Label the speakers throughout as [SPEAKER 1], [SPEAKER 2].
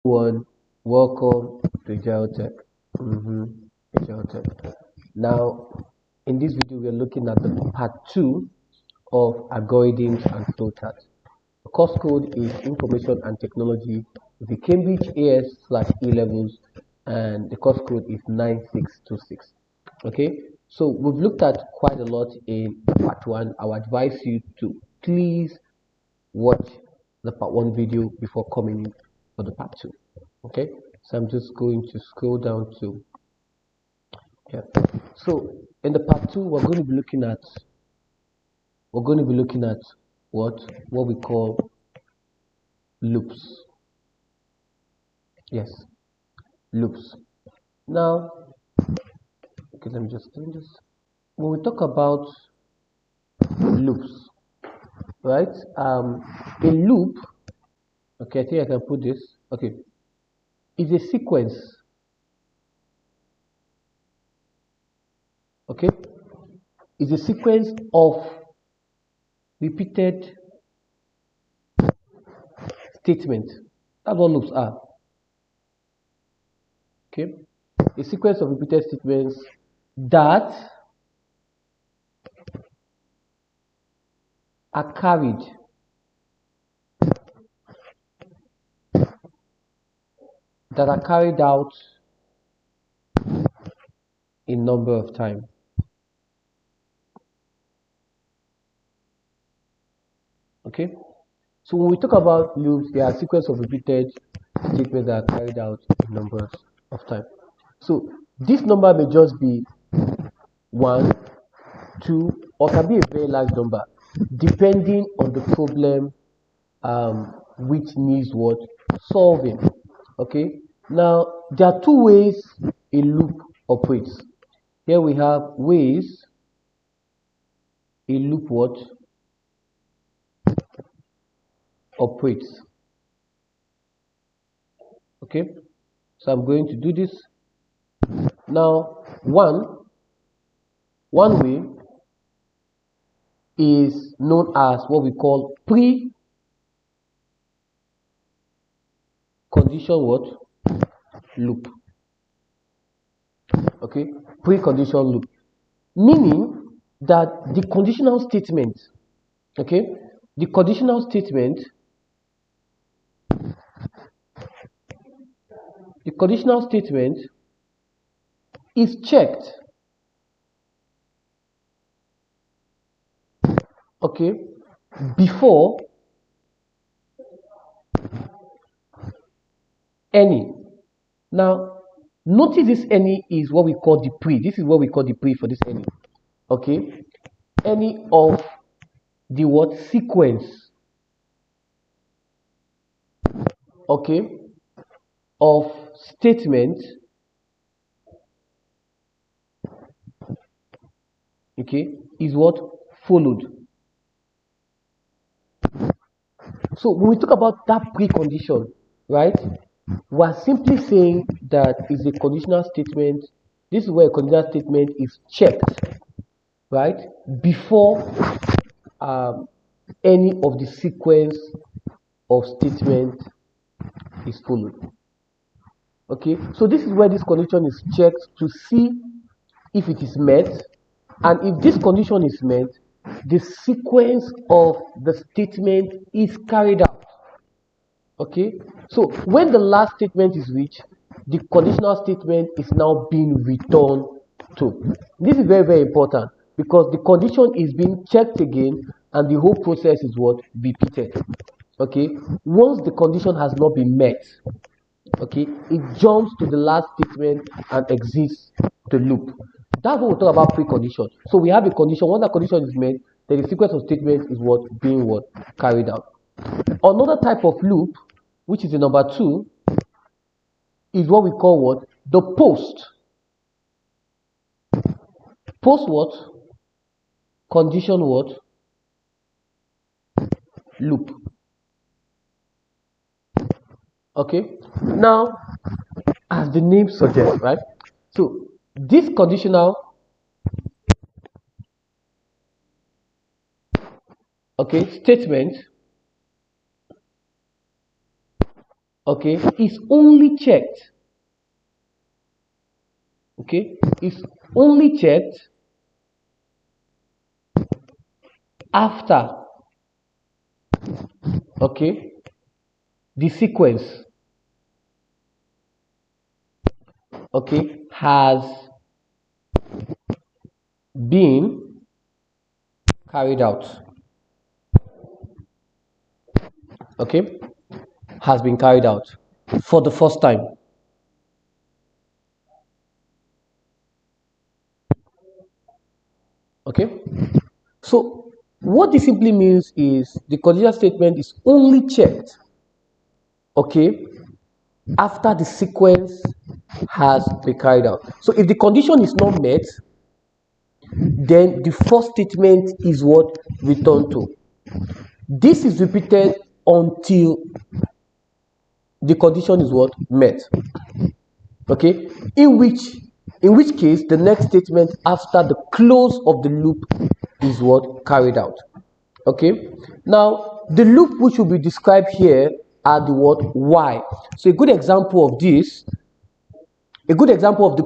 [SPEAKER 1] Everyone, welcome to Ajiro Tech. Ajiro Tech. Now, in this video, we are looking at the part 2 of algorithms and flowcharts. The course code is Information and Technology with the Cambridge AS/E levels, and the course code is 9626. Okay, so we've looked at quite a lot in part 1. I would advise you to please watch the part 1 video before coming in for the part 2. Okay, so I'm just going to scroll down to so in the part 2 we're going to be looking at what we call loops. Yes, loops. Now, okay, let me just when we talk about loops, right? A loop, okay, I think I can put this, okay, is a sequence, okay, is a sequence of repeated statements. That's what loops are. Okay, a sequence of repeated statements that are carried out a number of times. Okay, so when we talk about loops, they are a sequence of repeated statements that are carried out in numbers of times. So this number may just be 1, 2, or can be a very large number, depending on the problem which needs what solving. Okay, now there are two ways a loop operates. Here we have ways a loop what operates. Okay, so I'm going to do this now. One way is known as what we call pre-condition what loop. Okay, pre-condition loop, meaning that the conditional statement, okay, the conditional statement is checked, okay, before any. Now notice this any is what we call the pre. This is what we call the pre for this any. Okay, any of the what sequence, okay, of statement, okay, is what followed. So when we talk about that precondition, right, we're simply saying that is a conditional statement. This is where a conditional statement is checked, right, before any of the sequence of statement is followed. Okay, so this is where this condition is checked to see if it is met, and if this condition is met, the sequence of the statement is carried out. Okay, so when the last statement is reached, the conditional statement is now being returned to. This is very, very important because the condition is being checked again and the whole process is what repeated. Okay, once the condition has not been met, okay, it jumps to the last statement and exits the loop. That's what we talk about precondition. So we have a condition. Once that condition is met, then the sequence of statements is what being what carried out. Another type of loop, which is the number 2, is what we call what the post what condition what loop. Okay, now as the name suggests, right, so this conditional, okay, statement, okay, is only checked, okay, is only checked after, okay, the sequence, okay, has been carried out, okay, has been carried out for the first time. Okay, so what this simply means is the conditional statement is only checked, okay, after the sequence has been carried out. So if the condition is not met, then the first statement is what returned to. This is repeated until the condition is what met, okay, in which case the next statement after the close of the loop is what carried out. Okay, now the loop which will be described here are the word why. So a good example of this, a good example of the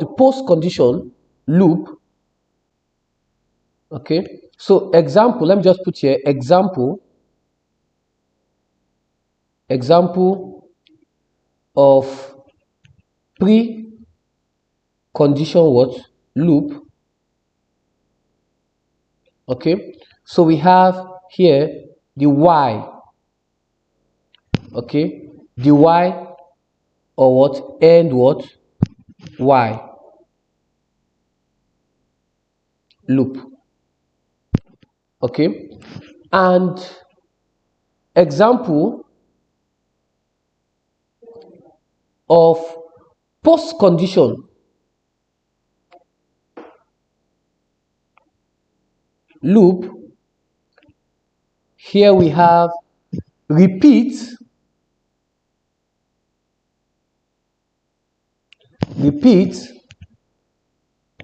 [SPEAKER 1] post condition loop. Okay, so example, let me just put here example of pre-condition what loop. Okay, so we have here the why, okay, the why or what and what why loop, okay, and example of post condition loop. Here we have repeat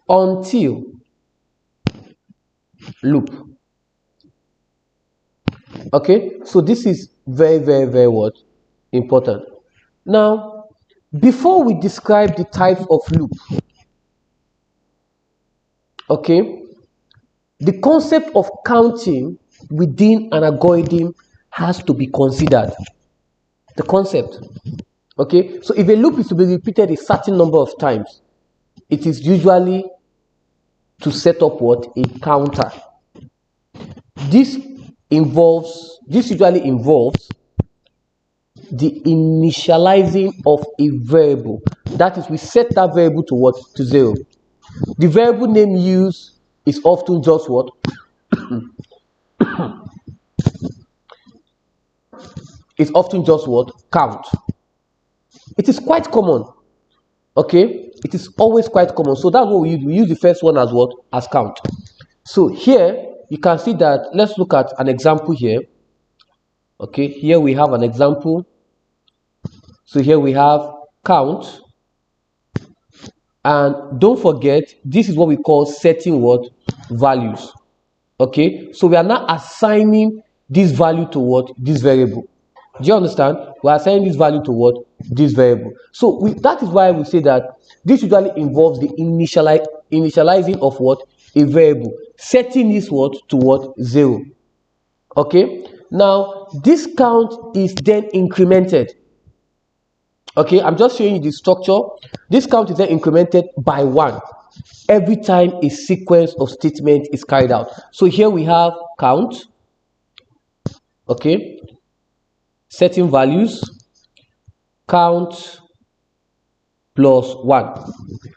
[SPEAKER 1] until loop. Okay, so this is very what important. Now, before we describe the types of loop, okay, the concept of counting within an algorithm has to be considered. The concept, okay, so if a loop is to be repeated a certain number of times, it is usually to set up what? A counter. This usually involves the initializing of a variable. That is, we set that variable to what? To 0. The variable name used is often just what? It's often just what? Count. It is quite common. Okay, it is always quite common. So that's what we use. We use the first one as what? As count. So here you can see that. Let's look at an example here. Okay, here we have an example. So here we have count, and don't forget this is what we call setting what? Values. Okay, so we are now assigning this value to what? This variable. Do you understand? We are assigning this value to what? This variable. So that is why we say that this usually involves the initializing of what? A variable. Setting this what? To what? 0. Okay, now this count is then incremented. Okay, I'm just showing you the structure. This count is then incremented by 1 every time a sequence of statement is carried out. So here we have count, okay, setting values, count plus 1.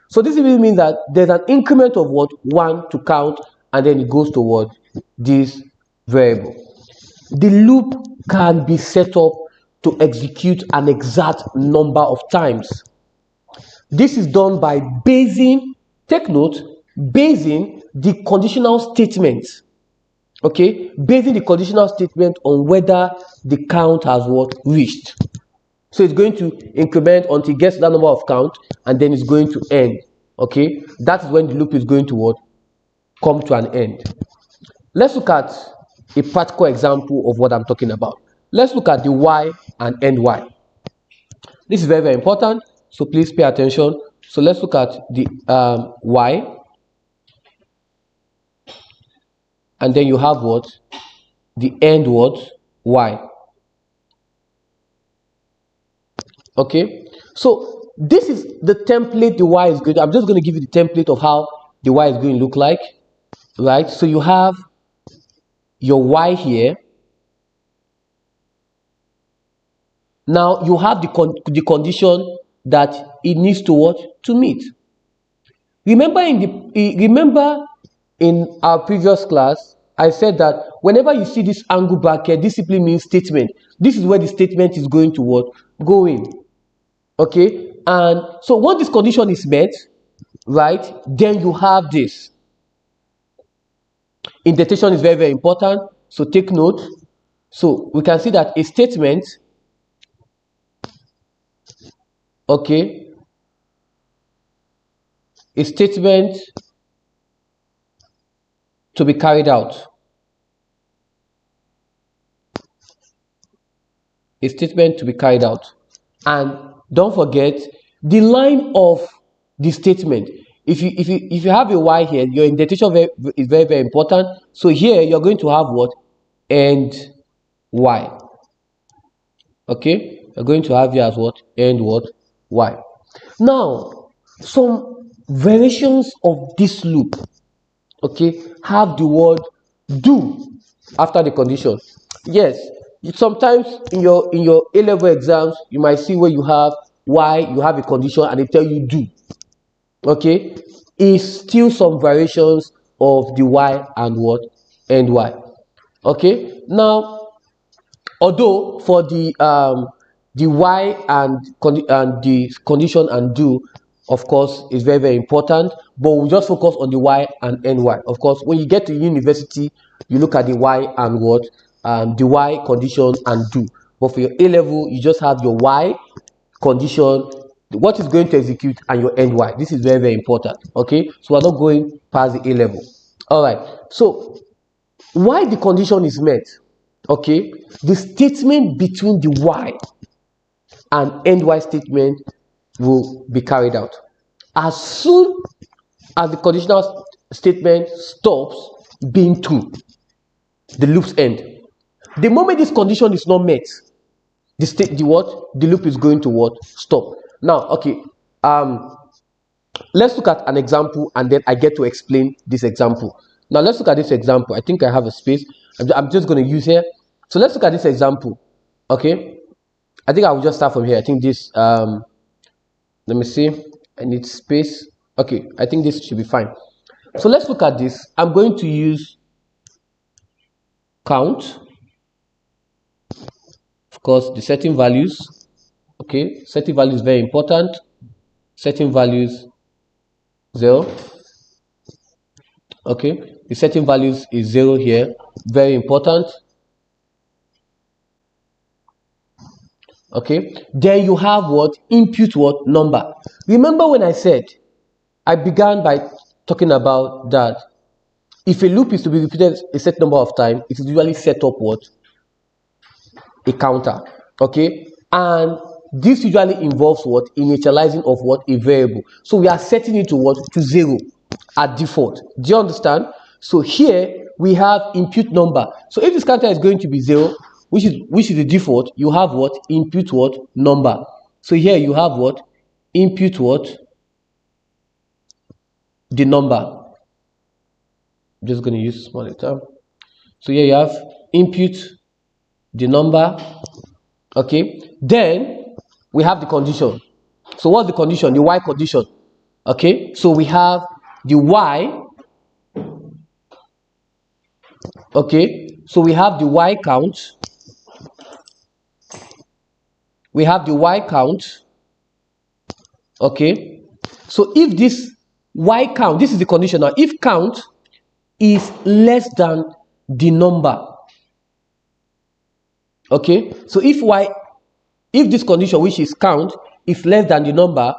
[SPEAKER 1] So this really means that there's an increment of what? 1 to count, and then it goes toward this variable. The loop can be set up to execute an exact number of times. This is done by basing, take note, basing the conditional statement. Okay, basing the conditional statement on whether the count has what? Reached. So it's going to increment until it gets to that number of count, and then it's going to end. Okay, that's when the loop is going to what? Come to an end. Let's look at a practical example of what I'm talking about. let's look at the y and end y. This is very, very important, so please pay attention. So let's look at the y, and then you have what? The end what? Y. Okay, so this is the template the y is going. I'm just going to give you the template of how the y is going to look like, right? So you have your y here. Now you have the condition that it needs to what? To meet. Remember in our previous class, I said that whenever you see this angle bracket, this simply means statement. This is where the statement is going to what? Go in. Okay, and so once this condition is met, right, then you have this. Indentation is very, very important, so take note. So we can see that a statement, okay, a statement to be carried out. A statement to be carried out. And don't forget the line of the statement. If you have a y here, your indentation is very, very important. So here you're going to have what? End y. Okay, you're going to have here as what? End what? Y. Now, some variations of this loop, okay, have the word do after the condition. Yes, sometimes in your A-level exams, you might see where you have y, you have a condition, and they tell you do. Okay, is still some variations of the y and what? And y. Okay, now although for the y and the condition and do, of course, is very, very important, but we'll just focus on the y and ny. Of course, when you get to university, you look at the y and what? The y, condition, and do. But for your A level, you just have your y, condition, what is going to execute, and your end y. This is very, very important. Okay, so we're not going past the A level. All right, so why the condition is met? Okay, the statement between the y and end y statement will be carried out. As soon as the conditional statement stops being true, the loops end. The moment this condition is not met, the loop is going to what? Stop. Now, okay, let's look at an example, and then I get to explain this example. Now let's look at this example. I think I have a space. I'm just going to use here. So let's look at this example. Okay, I think I will just start from here. I think this let me see, I need space. Okay, I think this should be fine. So let's look at this. I'm going to use count, of course, the setting values. Okay, setting value is very important. Setting values 0. Okay, the setting values is 0 here, very important. Okay, then you have what? Input what? Number. Remember when I said, I began by talking about that if a loop is to be repeated a set number of times, it is usually set up what? A counter. Okay, and this usually involves what? Initializing of what? A variable. So we are setting it to what? To 0 at default. Do you understand? So here we have input number. So if this counter is going to be 0, which is the default, you have what? Input what? Number. So here you have what? Input what? The number. I'm just going to use small letter. So here you have input the number. Okay, then we have the condition. So what's the condition? The y condition. Okay, so we have the y. Okay, so we have the y count. We have the y count. Okay, so if this y count, this is the condition now, if count is less than the number. Okay, so if this condition, which is count, is less than the number,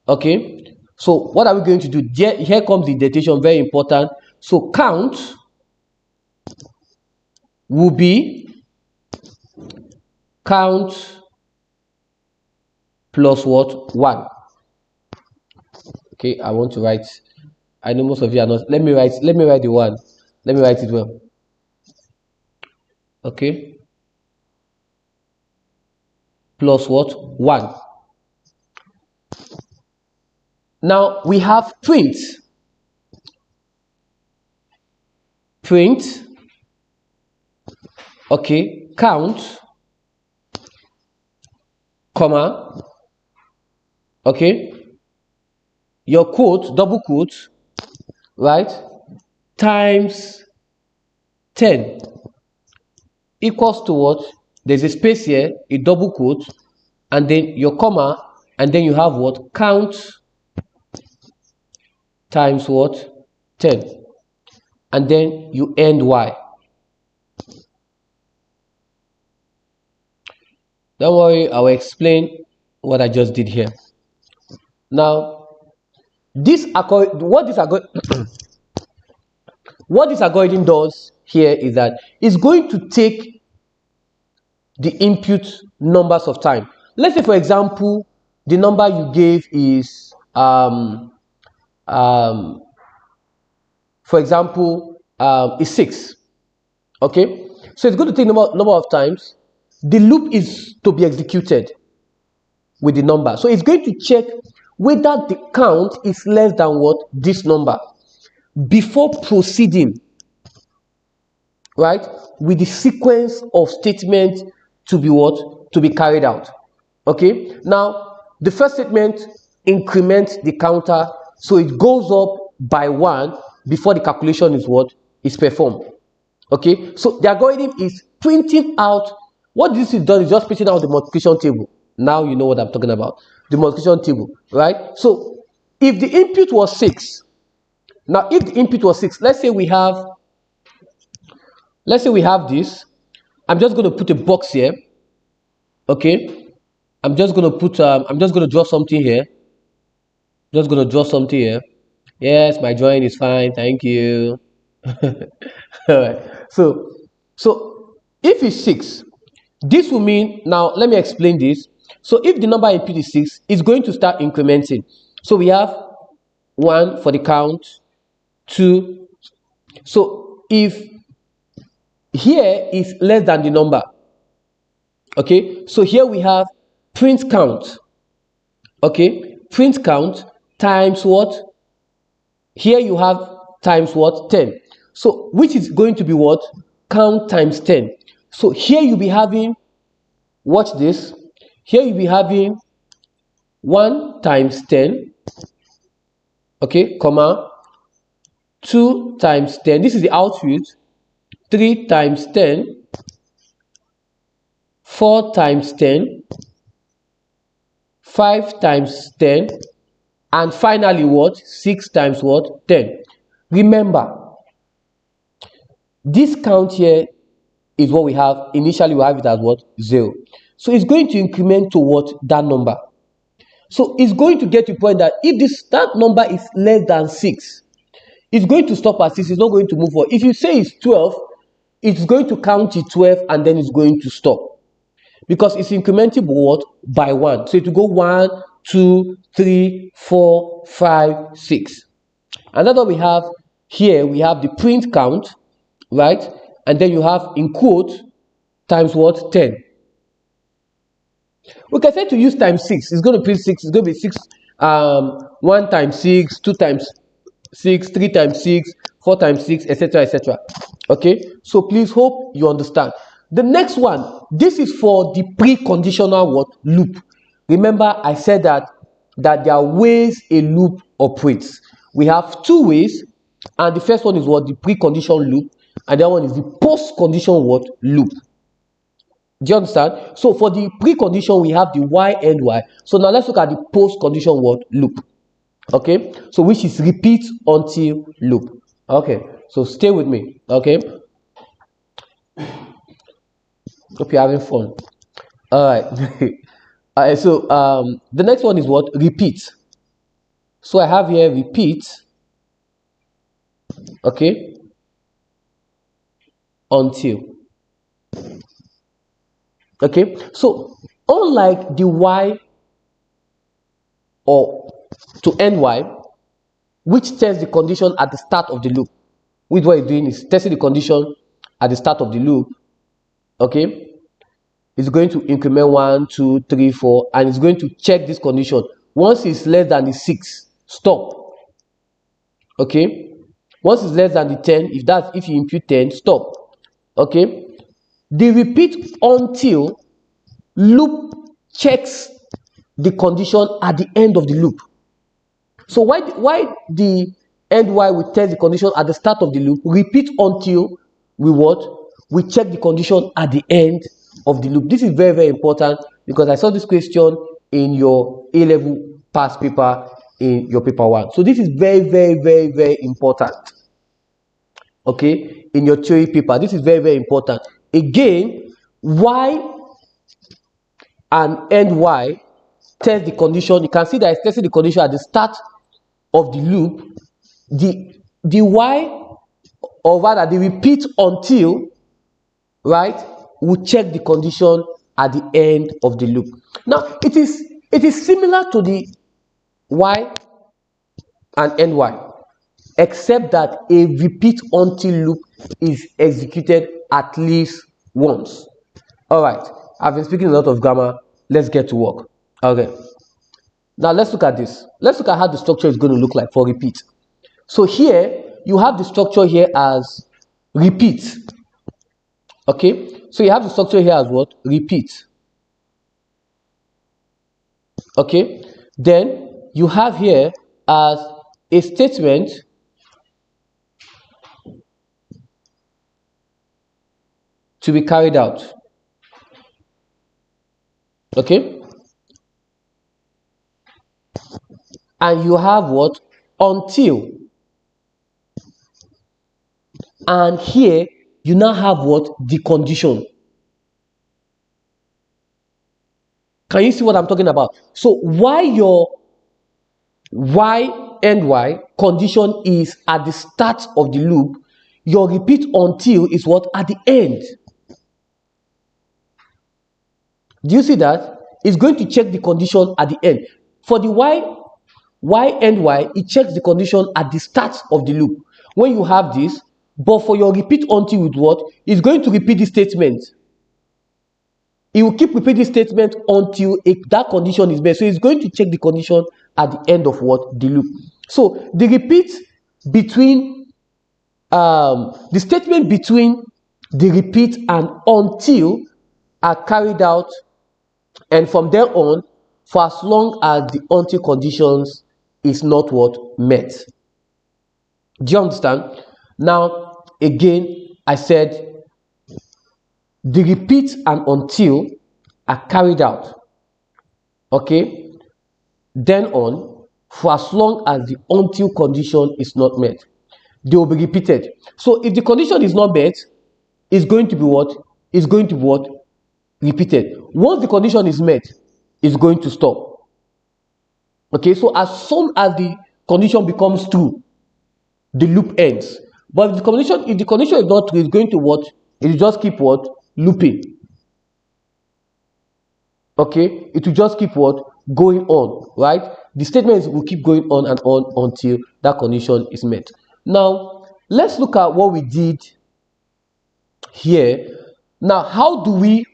[SPEAKER 1] okay, so what are we going to do? Here comes the indentation, very important. So count will be count plus what? 1. Okay, I want to write. I know most of you are not. Let me write the 1. Let me write it well. Okay. Plus what? 1. Now we have print. Print. Okay, count, comma, okay, your quote, double quote, right, times 10 equals to what? There's a space here, a double quote, and then your comma, and then you have what? Count times what? 10. And then you end y. Don't worry, I will explain what I just did here. Now, what this algorithm does here is that it's going to take the input numbers of time. Let's say, for example, the number you gave is is 6. Okay, so it's going to take number of times. The loop is to be executed with the number, so it's going to check whether the count is less than what? This number, before proceeding, right, with the sequence of statements to be what? To be carried out. Okay, now the first statement increments the counter, so it goes up by 1 before the calculation is what? Is performed. Okay, so the algorithm is printing out. What this is done is just printing out the multiplication table. Now you know what I'm talking about, the multiplication table, right? So if the input was 6, now if the input was 6, let's say we have this. I'm just going to put a box here. Okay, I'm just going to draw something here. Just going to draw something here. Yes, my drawing is fine, thank you. All right, so if it's 6, this will mean, now let me explain this. So if the number input is 6, it's going to start incrementing. So we have 1 for the count, 2. So if here is less than the number, okay, so here we have print count. Okay, print count times what? Here you have times what? 10. So which is going to be what? Count times 10. So here you'll be having, watch this, here you'll be having 1 times 10, okay, comma, 2 times 10, this is the output, 3 times 10, 4 times 10, 5 times 10, and finally what? 6 times what? 10. Remember, this count here is what we have. Initially we have it as what? 0. So it's going to increment to what? That number. So it's going to get to a point that if that number is less than 6, it's going to stop at 6. It's not going to move forward. If you say it's 12, it's going to count to 12 and then it's going to stop, because it's incrementing what? By 1. So it will go 1, 2, 3, 4, 5, 6. And that's what we have here. We have the print count, right? And then you have in quote times what? 10. We can say to use times 6. It's going to print 6. It's going to be 6. 1 times 6, 2 times 6, 3 times 6, 4 times 6, etc., etc. Okay, so please hope you understand. The next one, this is for the preconditional what? Loop. Remember I said that there are ways a loop operates. We have 2 ways, and the first one is what? The precondition loop, and the other one is the post-condition what? Loop. Do you understand? So for the precondition we have the y and y. So now let's look at the post-condition what? Loop. Okay, so which is repeat until loop. Okay, so stay with me. Okay, hope you're having fun. All right. All right, so the next one is what? Repeat. So I have here repeat, okay, until. Okay, so unlike the y or to ny, which tests the condition at the start of the loop, which what it's doing is testing the condition at the start of the loop. Okay, it's going to increment 1, 2, 3, 4, and it's going to check this condition. Once it's less than the 6, stop. Okay, once it's less than the 10, if you impute 10, stop. Okay, the repeat until loop checks the condition at the end of the loop. So why the end while we test the condition at the start of the loop, repeat until we check the condition at the end of the loop. This is very, very important because I saw this question in your A-level past paper in your paper 1. So this is very, very, very, very important. Okay, in your theory paper, this is very, very important. Again, why and end y test the condition. You can see that it's testing the condition at the start of the loop. The y, or rather the repeat until, right, will check the condition at the end of the loop. Now it is similar to the y and ny, except that a repeat until loop is executed at least once. All right, I've been speaking a lot of grammar. Let's get to work. Okay, now let's look at this. Let's look at how the structure is going to look like for repeat. So here you have the structure here as repeat. Okay, so you have the structure here as what? Repeat. Okay, then you have here as a statement to be carried out. Okay, and you have what? Until. And here you now have what? The condition. Can you see what I'm talking about? So why your y and y condition is at the start of the loop, your repeat until is what? At the end. Do you see that? It's going to check the condition at the end. For the y and y, it checks the condition at the start of the loop. When you have this, but for your repeat until with what? It's going to repeat the statement. It will keep repeating the statement until that condition is met. So it's going to check the condition at the end of what? The loop. So the repeat between the statement between the repeat and until are carried out, and from there on, for as long as the until conditions is not what? Met. Do you understand? Now again, I said the repeat and until are carried out, okay, then on, for as long as the until condition is not met. They will be repeated. So if the condition is not met, it's going to be what? It's going to be what? Repeated. Once the condition is met, it's going to stop. Okay, so as soon as the condition becomes true, the loop ends. But if the condition is not true, it's going to what? It will just keep what? Looping. Okay, it will just keep what? Going on, right? The statements will keep going on and on until that condition is met. Now let's look at what we did here. Now how do we,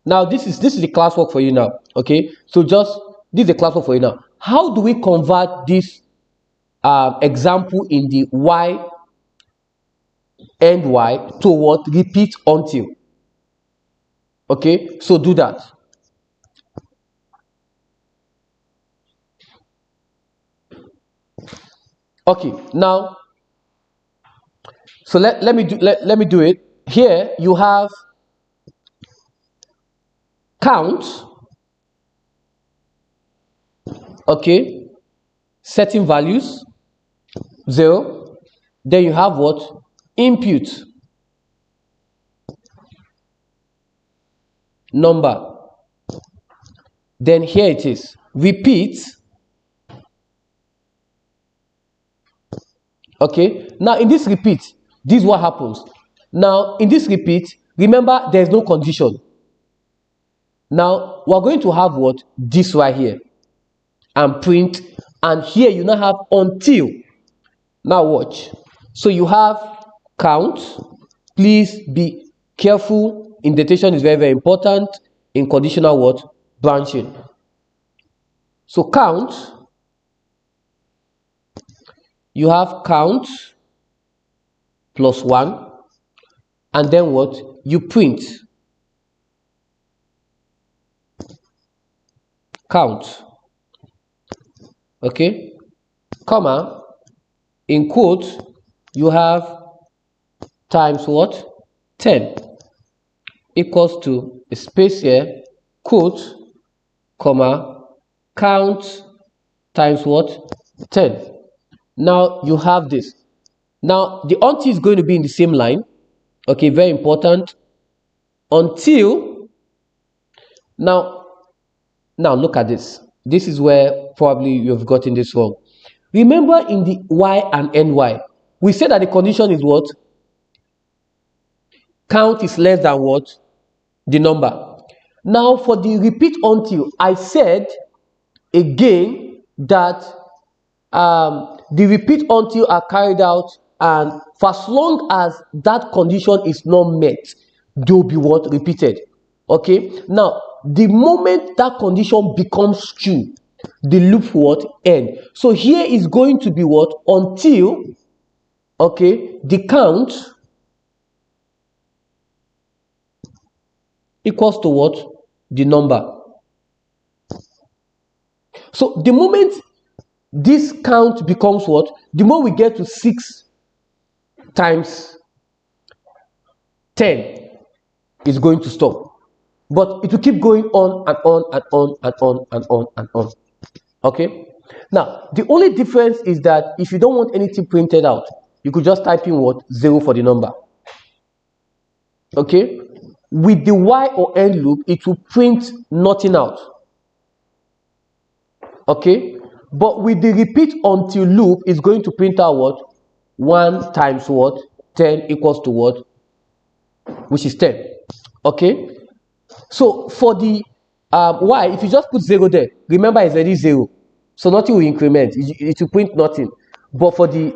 [SPEAKER 1] now this is the classwork for you now. Okay, so this is the classwork for you now. How do we convert this example in the y and y to what? Repeat until. Okay, so do that. Okay, now so let me do it. Here you have count. Okay, setting values 0. Then you have what? Input number. Then here it is, repeat. Okay, now in this repeat, this is what happens. Now in this repeat, remember there is no condition. Now we're going to have what? This right here, and print, and here you now have until. Now watch. So you have count. Please be careful. Indentation is very, very important in conditional what? Branching. So count, you have count plus 1, and then what? You print count, okay, comma, in quote, you have times what? 10 equals to a space here, quote, comma, count times what? 10. Now you have this. Now the until is going to be in the same line, okay, very important. Until, now look at this. This is where probably you've gotten this wrong. Remember in the y and ny, we said that the condition is what? Count is less than what? The number. Now for the repeat until, I said again that the repeat until are carried out, and for as long as that condition is not met, they will be what? Repeated. Okay, now the moment that condition becomes true, the loop what? End. So here is going to be what? Until, okay, the count equals to what? The number. So the moment this count becomes what? The moment we get to 6 times 10, is going to stop. But it will keep going on and on and on and on and on and on. Okay? Now, the only difference is that if you don't want anything printed out, you could just type in what? 0 for the number. Okay? With the while or end loop, it will print nothing out. Okay? But with the repeat until loop, it's going to print out what? 1 times what? 10 equals to what? Which is 10. Okay? So for the y, if you just put 0 there, remember it's already 0. So nothing will increment. It will print nothing. But for the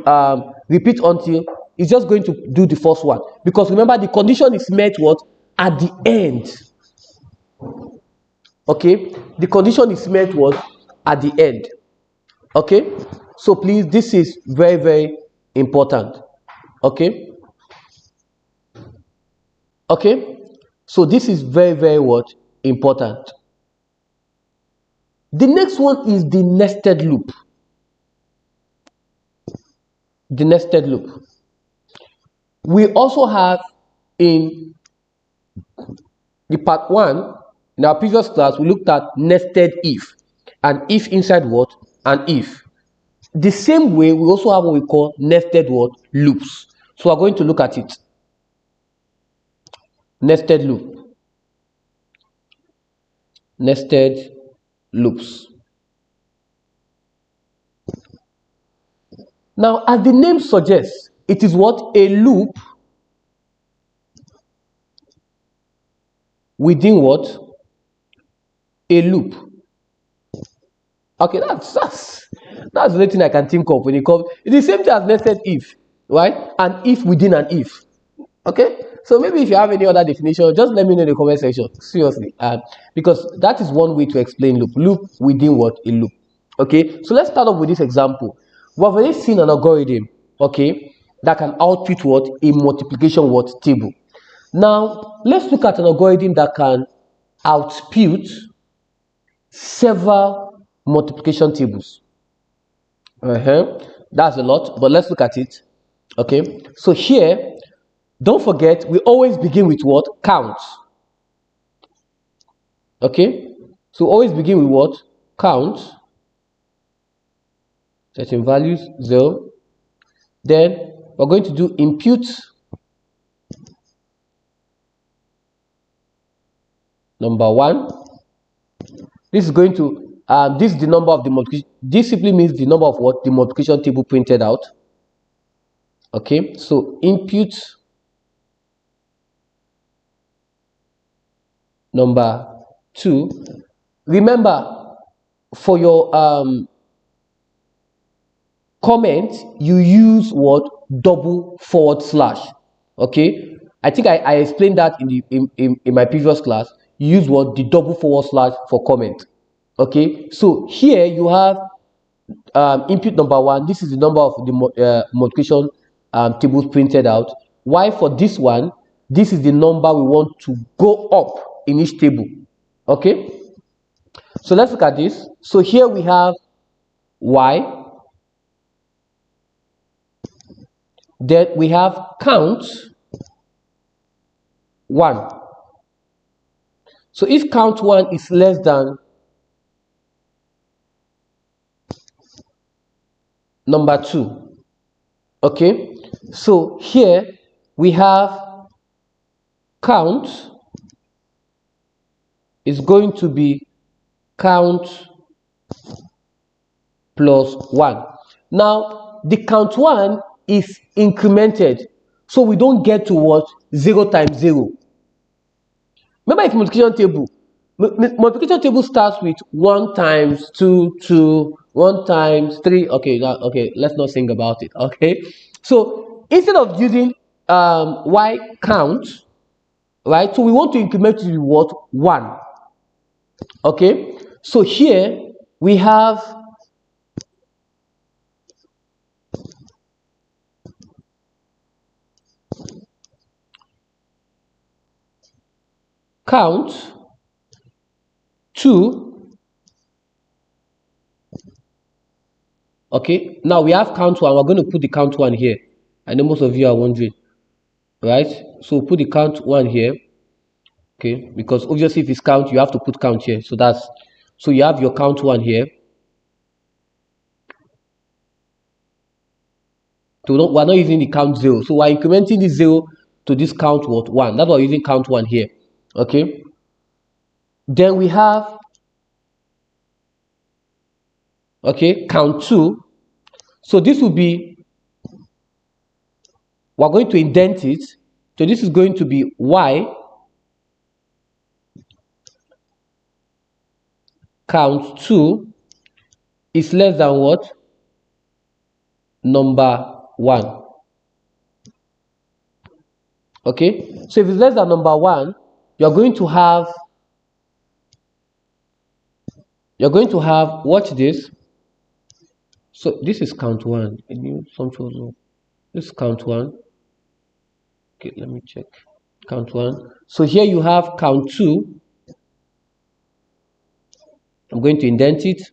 [SPEAKER 1] repeat until, it's just going to do the first one. Because remember, the condition is met what? At the end. Okay? The condition is met what? At the end. Okay? So please, this is very, very important. Okay? Okay? So this is very, very what? Important. The next one is the nested loop. The nested loop. We also have in the part 1, in our previous class, we looked at nested if. And if inside what? An if. The same way, we also have what we call nested what? Loops. So we're going to look at it. Nested loop. Nested loops. Now, as the name suggests, it is what? A loop within what? A loop. Okay, that's the only thing I can think of when it comes. It's the same thing as nested if, right? An if within an if. Okay? So maybe if you have any other definition, just let me know in the comment section. Seriously. Because that is one way to explain loop. Loop within what? A loop. Okay? So let's start off with this example. We have already seen an algorithm, okay, that can output what? A multiplication what? Table. Now, let's look at an algorithm that can output several multiplication tables. That's a lot, but let's look at it. Okay, so here, don't forget, we always begin with what? Count. Okay, so always begin with what? Count. Certain values, 0. Then we're going to do input number 1. This is going to this is the number of the multiplication. This simply means the number of what? The multiplication table printed out. Okay, so input number 2. Remember, for your comment, you use what? Double forward slash. Okay, I think I explained that in the in my previous class. You use what? The double forward slash for comment. Okay, so here you have input number 1. This is the number of the multiplication tables printed out. Why for this one? This is the number we want to go up in each table. Okay, so let's look at this. So here we have y, then we have count 1. So if count 1 is less than number 2, okay, so here we have count is going to be count plus 1. Now the count 1 is incremented, so we don't get to what? 0 times 0. Remember, it's multiplication table. Multiplication table starts with 1 times 2, 2, 1 times 3. Okay, okay, let's not think about it. Okay, so instead of using y count, right, so we want to increment it with what? 1. Okay, so here we have count 2. Okay, now we have count 1. We're going to put the count 1 here. I know most of you are wondering, right? So put the count 1 here. Okay, because obviously if it's count, you have to put count here. So you have your count 1 here. So we're not using the count 0. So we're incrementing the 0 to this count what? 1. That's why we're using count 1 here. Okay. Then we have, okay, count 2. So this will be, we're going to indent it. So this is going to be y count 2 is less than what? Number 1. Okay, so if it's less than number 1, you're going to have, watch this. So this is count 1. This is count 1. Okay, let me check. Count 1. So here you have count 2. I'm going to indent it.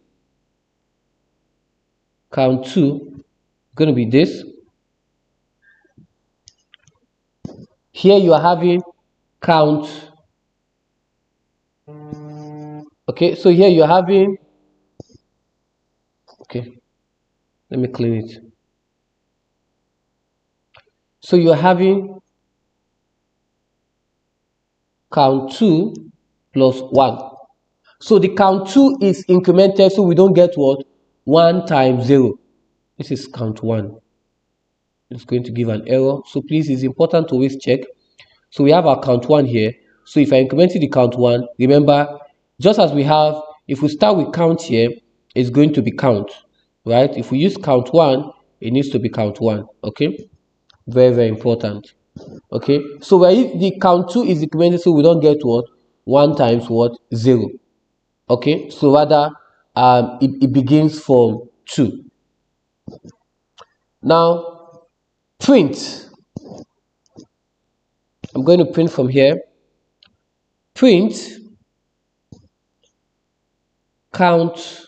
[SPEAKER 1] Count 2 going to be this. Here you are having count. Okay, so here you're having, okay, let me clean it. So you're having count 2 plus 1. So the count 2 is incremented, so we don't get what? 1 times 0. This is count 1. It's going to give an error. So please, it's important to always check. So we have our count 1 here. So if I incremented the count 1, remember, just as we have, if we start with count here, it's going to be count, right? If we use count 1, it needs to be count 1. Okay, very, very important. Okay, so where the count 2 is incremented, so we don't get what? 1 times what? 0. Okay, so rather it begins from 2. Now print. I'm going to print from here. Print count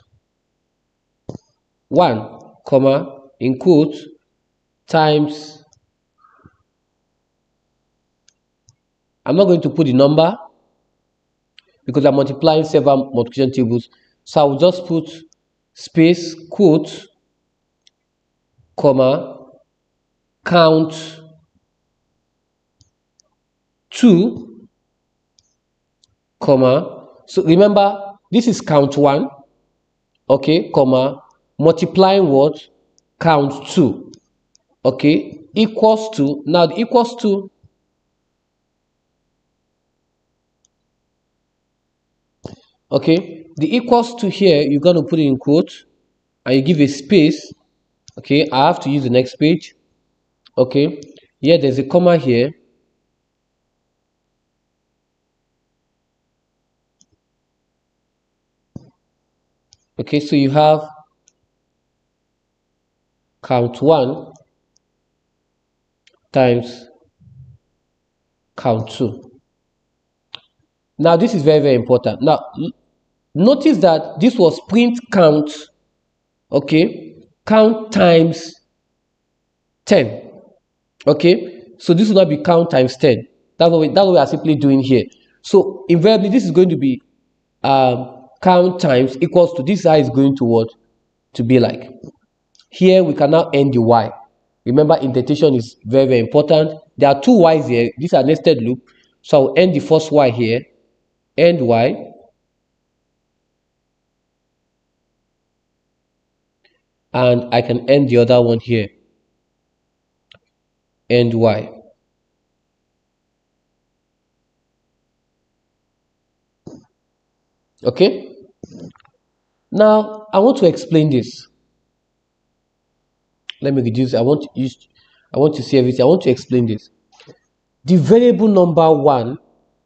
[SPEAKER 1] 1, comma, in quotes, times, I'm not going to put the number because I'm multiplying several multiplication tables. So I'll just put space, quote, comma, count 2, comma. So remember, this is count 1, okay, comma, multiplying what? Count 2, okay, equals to, now the equals to, Okay, the equals to here, you're going to put it in quotes and you give a space. Okay, I have to use the next page. Okay, here there's a comma here. Okay, so you have count 1 times count 2. Now this is very important. Now notice that this was print count. Okay, count times 10. Okay, so this will not be count times 10. That's what we are simply doing here. So invariably this is going to be count times equals to, this is how it's going to what to be like. Here we can now end the y. Remember, indentation is very, very important. There are two y's here. These are nested loop. So I'll end the first y here, end y, and I can end the other one here, end y. Okay, now I want to explain this. Let me reduce. I want to see everything. I want to explain this. The variable number 1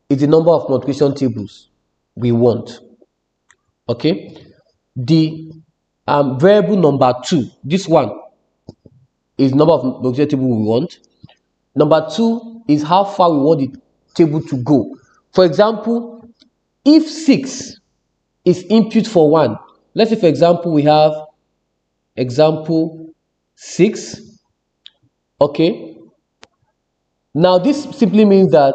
[SPEAKER 1] is the number of multiplication tables we want. Okay, the variable number 2, this one, is number of multiplication table we want. Number 2 is how far we want the table to go. For example, if 6 is input for 1, let's say for example we have example 6. Okay, now this simply means that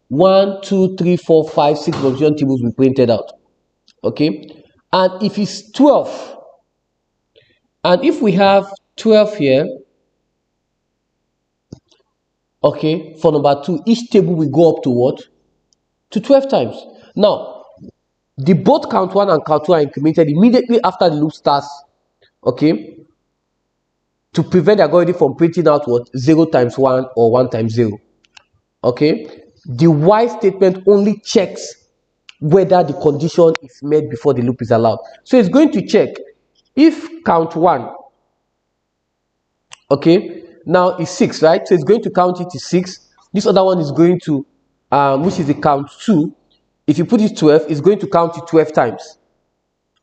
[SPEAKER 1] 1, 2, 3, 4, 5, 6 multiplication tables will be printed out. Okay, and if it's 12, and if we have 12 here, okay, for number 2, each table will go up to what? To 12 times. Now, the both count 1 and count 2 are incremented immediately after the loop starts. Okay, to prevent the algorithm from printing out what? 0 times 1 or 1 times 0. Okay, the while statement only checks whether the condition is met before the loop is allowed. So it's going to check if count 1, okay, now is 6, right? So it's going to count it to 6. This other one is going to, which is the count 2. If you put it 12, it's going to count it 12 times.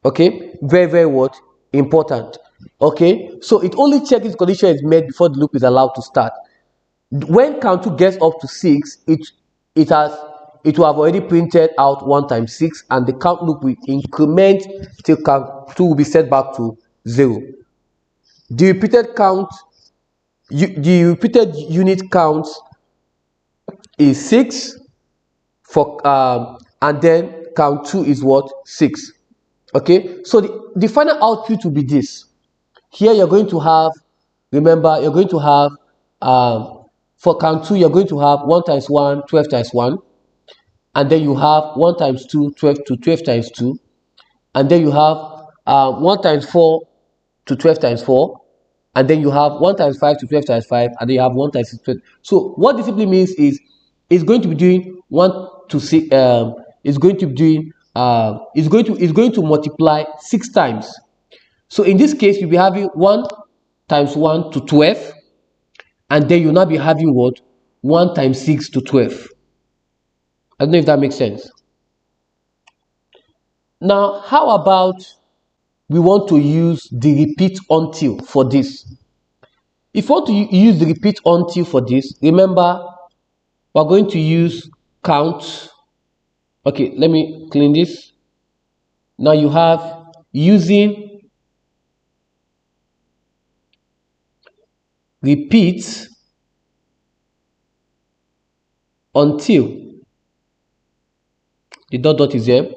[SPEAKER 1] Okay, very, very what? Important. Okay, so it only checks if the condition is met before the loop is allowed to start. When count 2 gets up to 6, it will have already printed out 1 times 6, and the count loop will increment till count 2 will be set back to 0. The repeated count, the repeated unit count is 6 for and then count 2 is what? 6. Okay, so the final output will be this. Here you're going to have, remember, you're going to have for count 2 you're going to have 1 times 1, 12 times 1, and then you have 1 times 2, 12 to 12 times 2, and then you have 1 times 4 to 12 times 4, and then you have 1 times 5 to 12 times 5, and then you have 1 times 6 to 12. So what this simply means is it's going to be doing 1 to 6, it's going to be doing it's going to multiply 6 times. So in this case you'll be having 1 times 1 to 12, and then you'll now be having what? 1 times 6 to 12. I don't know if that makes sense. Now, how about we want to use the repeat until for this? If you want to use the repeat until for this, remember, we're going to use count. Okay, let me clean this. Now you have using repeat until the dot is there,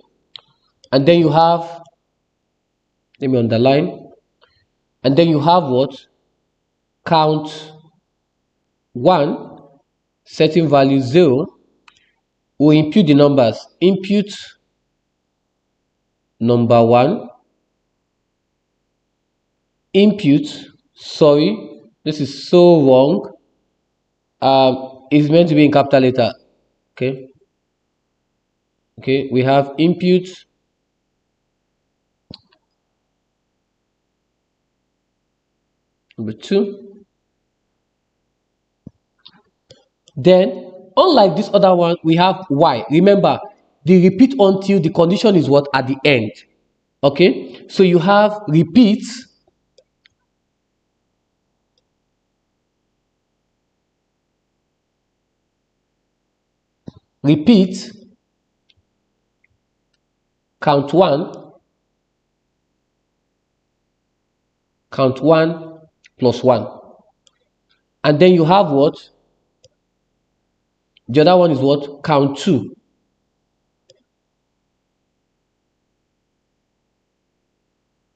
[SPEAKER 1] and then you have, let me underline, and then you have what? Count 1, setting value 0, will input the numbers. Input number 1, input, sorry, this is so wrong. It's meant to be in capital letter. Okay, we have input number 2. Then, unlike this other one, we have while. Remember, the repeat until the condition is what? At the end. Okay, so you have repeat, repeat, count 1, count 1 plus 1. And then you have what? The other one is what? Count 2.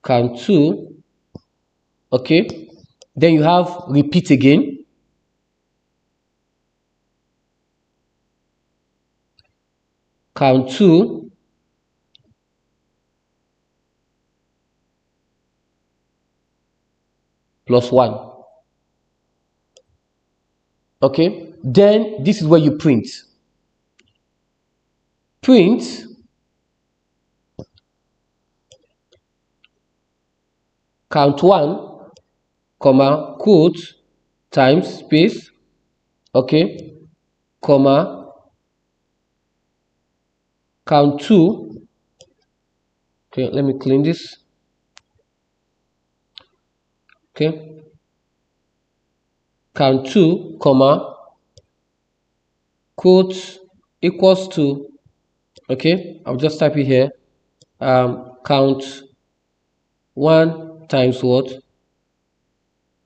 [SPEAKER 1] Count 2. Okay. Then you have repeat again. Count 2. Plus 1. Okay. Then this is where you print. Print count 1, comma, quote, times, space, okay, comma, count 2. Okay, let me clean this. Okay, count 2, comma, quote equals to, okay, I'll just type it here, count 1 times what?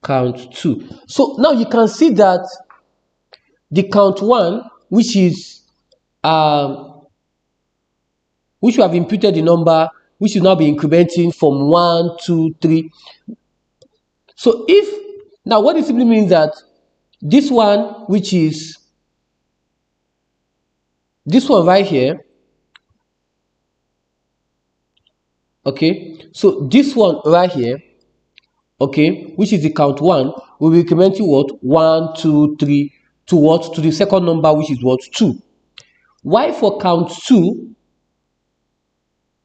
[SPEAKER 1] Count 2. So now you can see that the count 1, which is which we have imputed the number, which will now be incrementing from 1, 2, 3. So if, now what it simply means that this one, which is this one right here, okay, so this one right here, okay, which is the count 1, will be incrementing what? 1, 2, 3 to what? To the second number, which is what? 2. Why for count 2?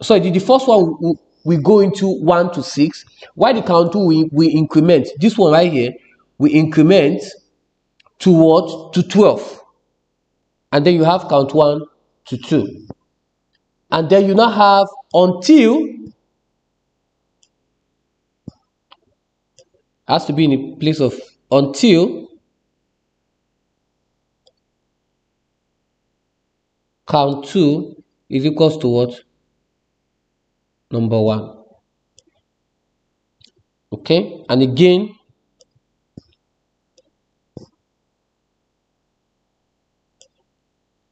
[SPEAKER 1] Sorry, the first one we go into 1 to 6. Why the count 2 we increment? This one right here, we increment to what? To 12. And then you have count 1 to 2. And then you now have until, has to be in the place of until count 2 is equals to what? Number 1. Okay, and again,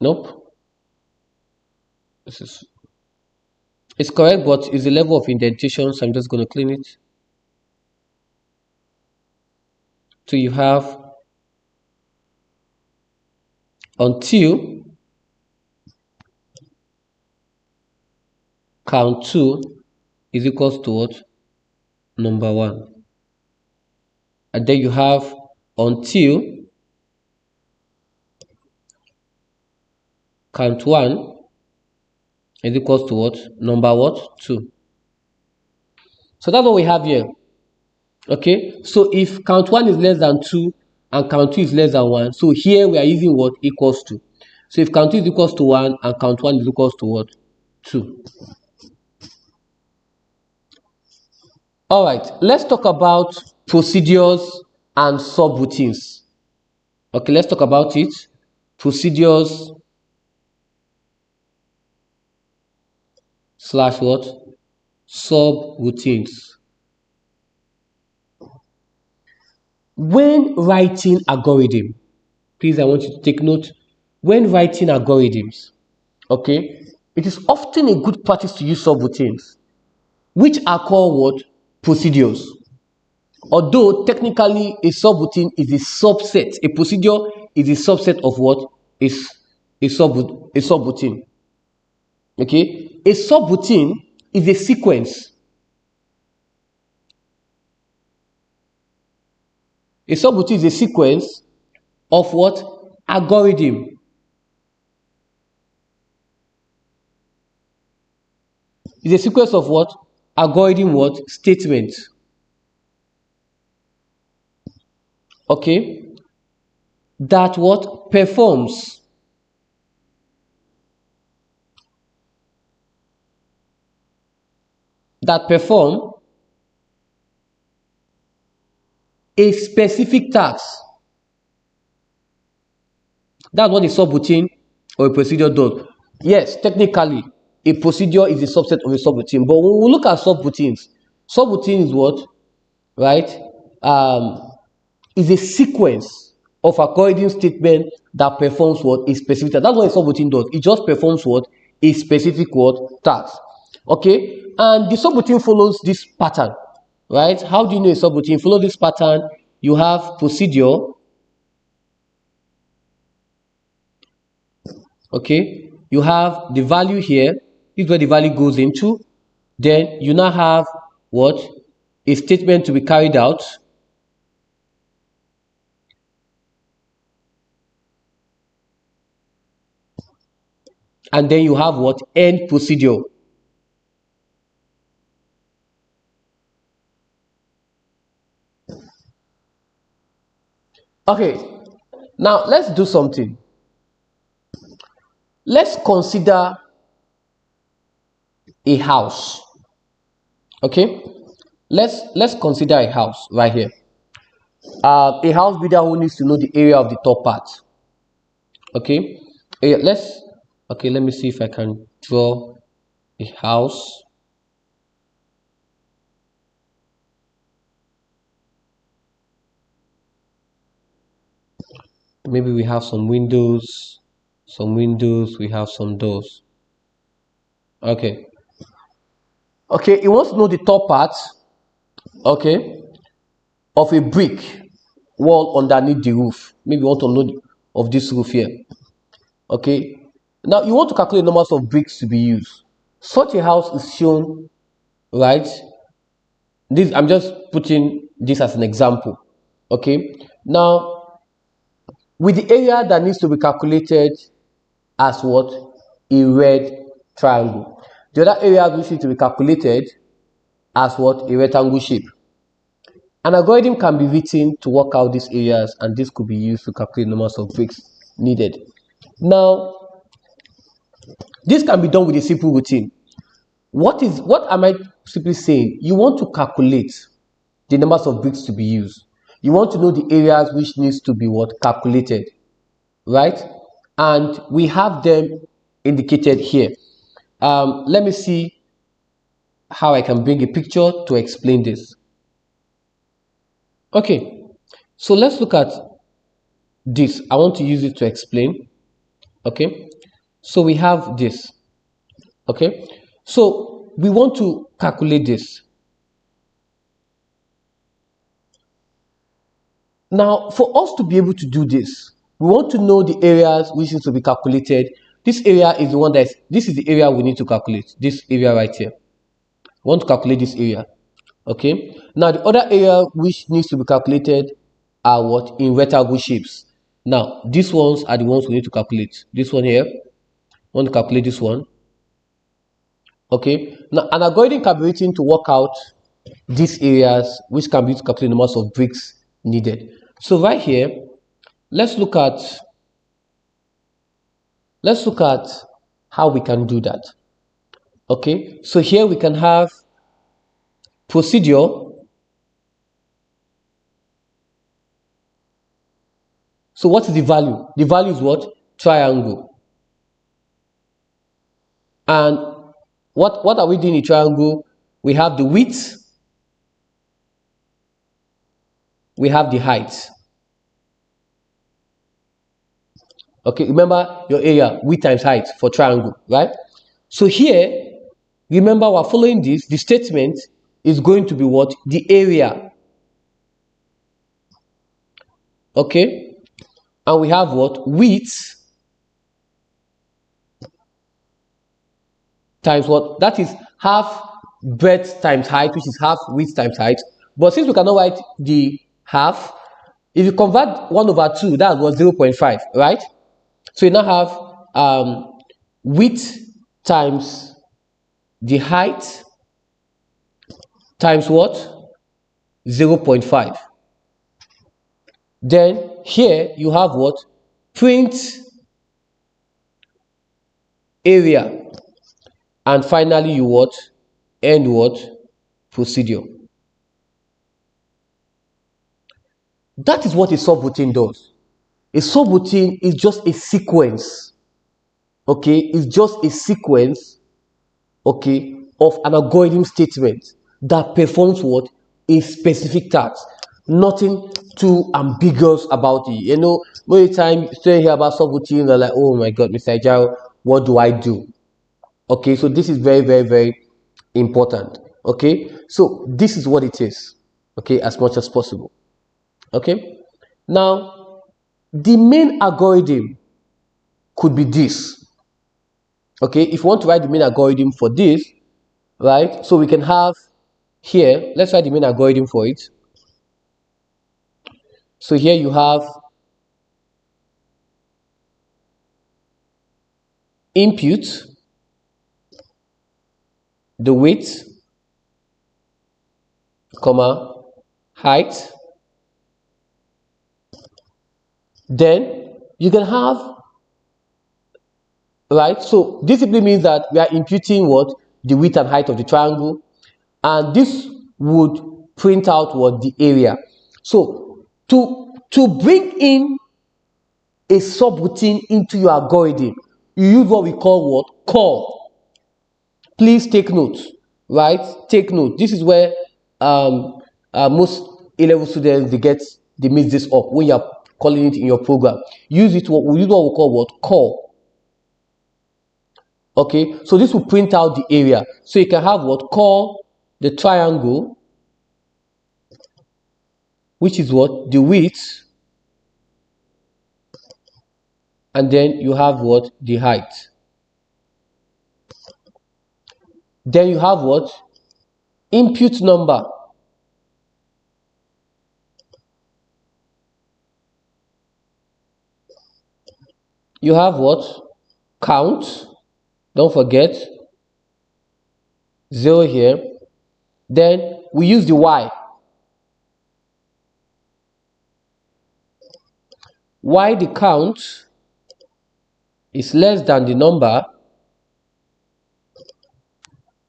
[SPEAKER 1] nope. This is, it's correct, but it's the level of indentation, so I'm just going to clean it. So you have until count 2 is equals to what? Number 1. And then you have until count 1 is equals to what? Number what? 2. So that's what we have here. Okay, so if count 1 is less than 2 and count 2 is less than 1, so here we are using what? Equals to. So if count 2 is equals to 1 and count 1 is equals to what? 2. All right, let's talk about procedures and subroutines. Okay, let's talk about it. Procedures slash what? Subroutines. When writing algorithm, please, I want you to take note. When writing algorithms, okay, it is often a good practice to use subroutines, which are called what? Procedures. Although technically a subroutine is a subset, a procedure is a subset of what? Is a subroutine. Okay, a subroutine is a sequence. A subroutine is a sequence of what? Algorithm. It's a sequence of what? Algorithm what? Statements. okay, that what performs a specific task. That's what a subroutine or a procedure does. Yes, technically, a procedure is a subset of a subroutine. But when we look at subroutines, subroutine is what, right? Is a sequence of according statement that performs what a specific task. That's what a subroutine does. It just performs what a specific what task. Okay, and the subroutine follows this pattern, right? How do you know a subroutine? Follow this pattern. You have procedure. Okay, you have the value here. This is where the value goes into. Then you now have what a statement to be carried out. And then you have what end procedure. Okay, now let's do something. Let's consider a house. Okay, let's consider a house right here. A house builder who needs to know the area of the top part. Okay, let's. Okay, let me see if I can draw a house. Maybe we have some windows, we have some doors. Okay. Okay, he wants to know the top part, okay, of a brick wall underneath the roof. Maybe you want to know of this roof here. Okay. Now you want to calculate the numbers of bricks to be used. Such a house is shown, right? This I'm just putting this as an example. Okay. Now, with the area that needs to be calculated as what? A red triangle. The other area which needs to be calculated as what? A rectangle shape. An algorithm can be written to work out these areas, and this could be used to calculate numbers of bricks needed. Now, this can be done with a simple routine. What am I simply saying? You want to calculate the numbers of bricks to be used. You want to know the areas which needs to be what calculated, right? And we have them indicated here. Let me see how I can bring a picture to explain this. Okay, so let's look at this. I want to use it to explain. Okay, so we have this. Okay, so we want to calculate this. Now, for us to be able to do this, we want to know the areas which need to be calculated. This area is the one this is the area we need to calculate. This area right here. We want to calculate this area. Okay, now the other area which needs to be calculated are what? In rectangle shapes. Now these ones are the ones we need to calculate. This one here, I want to calculate this one. Okay, now an algorithm can be written to work out these areas which can be used to calculate the numbers of bricks needed. So right here, let's look at how we can do that. Okay, so here we can have procedure. So what is the value? The value is what? Triangle. And what are we doing in triangle? We have the width, we have the height. Okay, remember your area, width times height for triangle, right? So here, remember we're following this. The statement is going to be what? The area. Okay, and we have what? Width times what? That is half breadth times height, which is half width times height. But since we cannot write the half, if you convert 1/2, that was 0.5, right? So you now have width times the height times what? 0.5. Then here you have what? Print area. And finally you what? End what? Procedure. That is what a subroutine does. A subroutine is just a sequence. Okay, it's just a sequence, okay, of an algorithm statement that performs what? A specific task. Nothing too ambiguous about it. You know, most of the time you hear about subroutines, they're like, oh my god, Mr. Ajiro, what do I do? Okay, so this is very, very, very important. Okay, so this is what it is. Okay, as much as possible. Okay, now the main algorithm could be this. Okay, if you want to write the main algorithm for this, right? So we can have here, let's write the main algorithm for it. So here you have input, the width, comma, height. Then you can have, right? So this simply means that we are imputing what? The width and height of the triangle. And this would print out what? The area. So to bring in a subroutine into your algorithm, you use what we call what? Call. Please take note, right? Take note. This is where most A-level students they mix this up when you're calling it in your program. Use what we call what? Call. Okay, so this will print out the area. So you can have what? Call the triangle, which is what? The width, and then you have what? The height. Then you have what? Input number. You have what? Count. Don't forget 0 here. Then we use the y. Y the count is less than the number.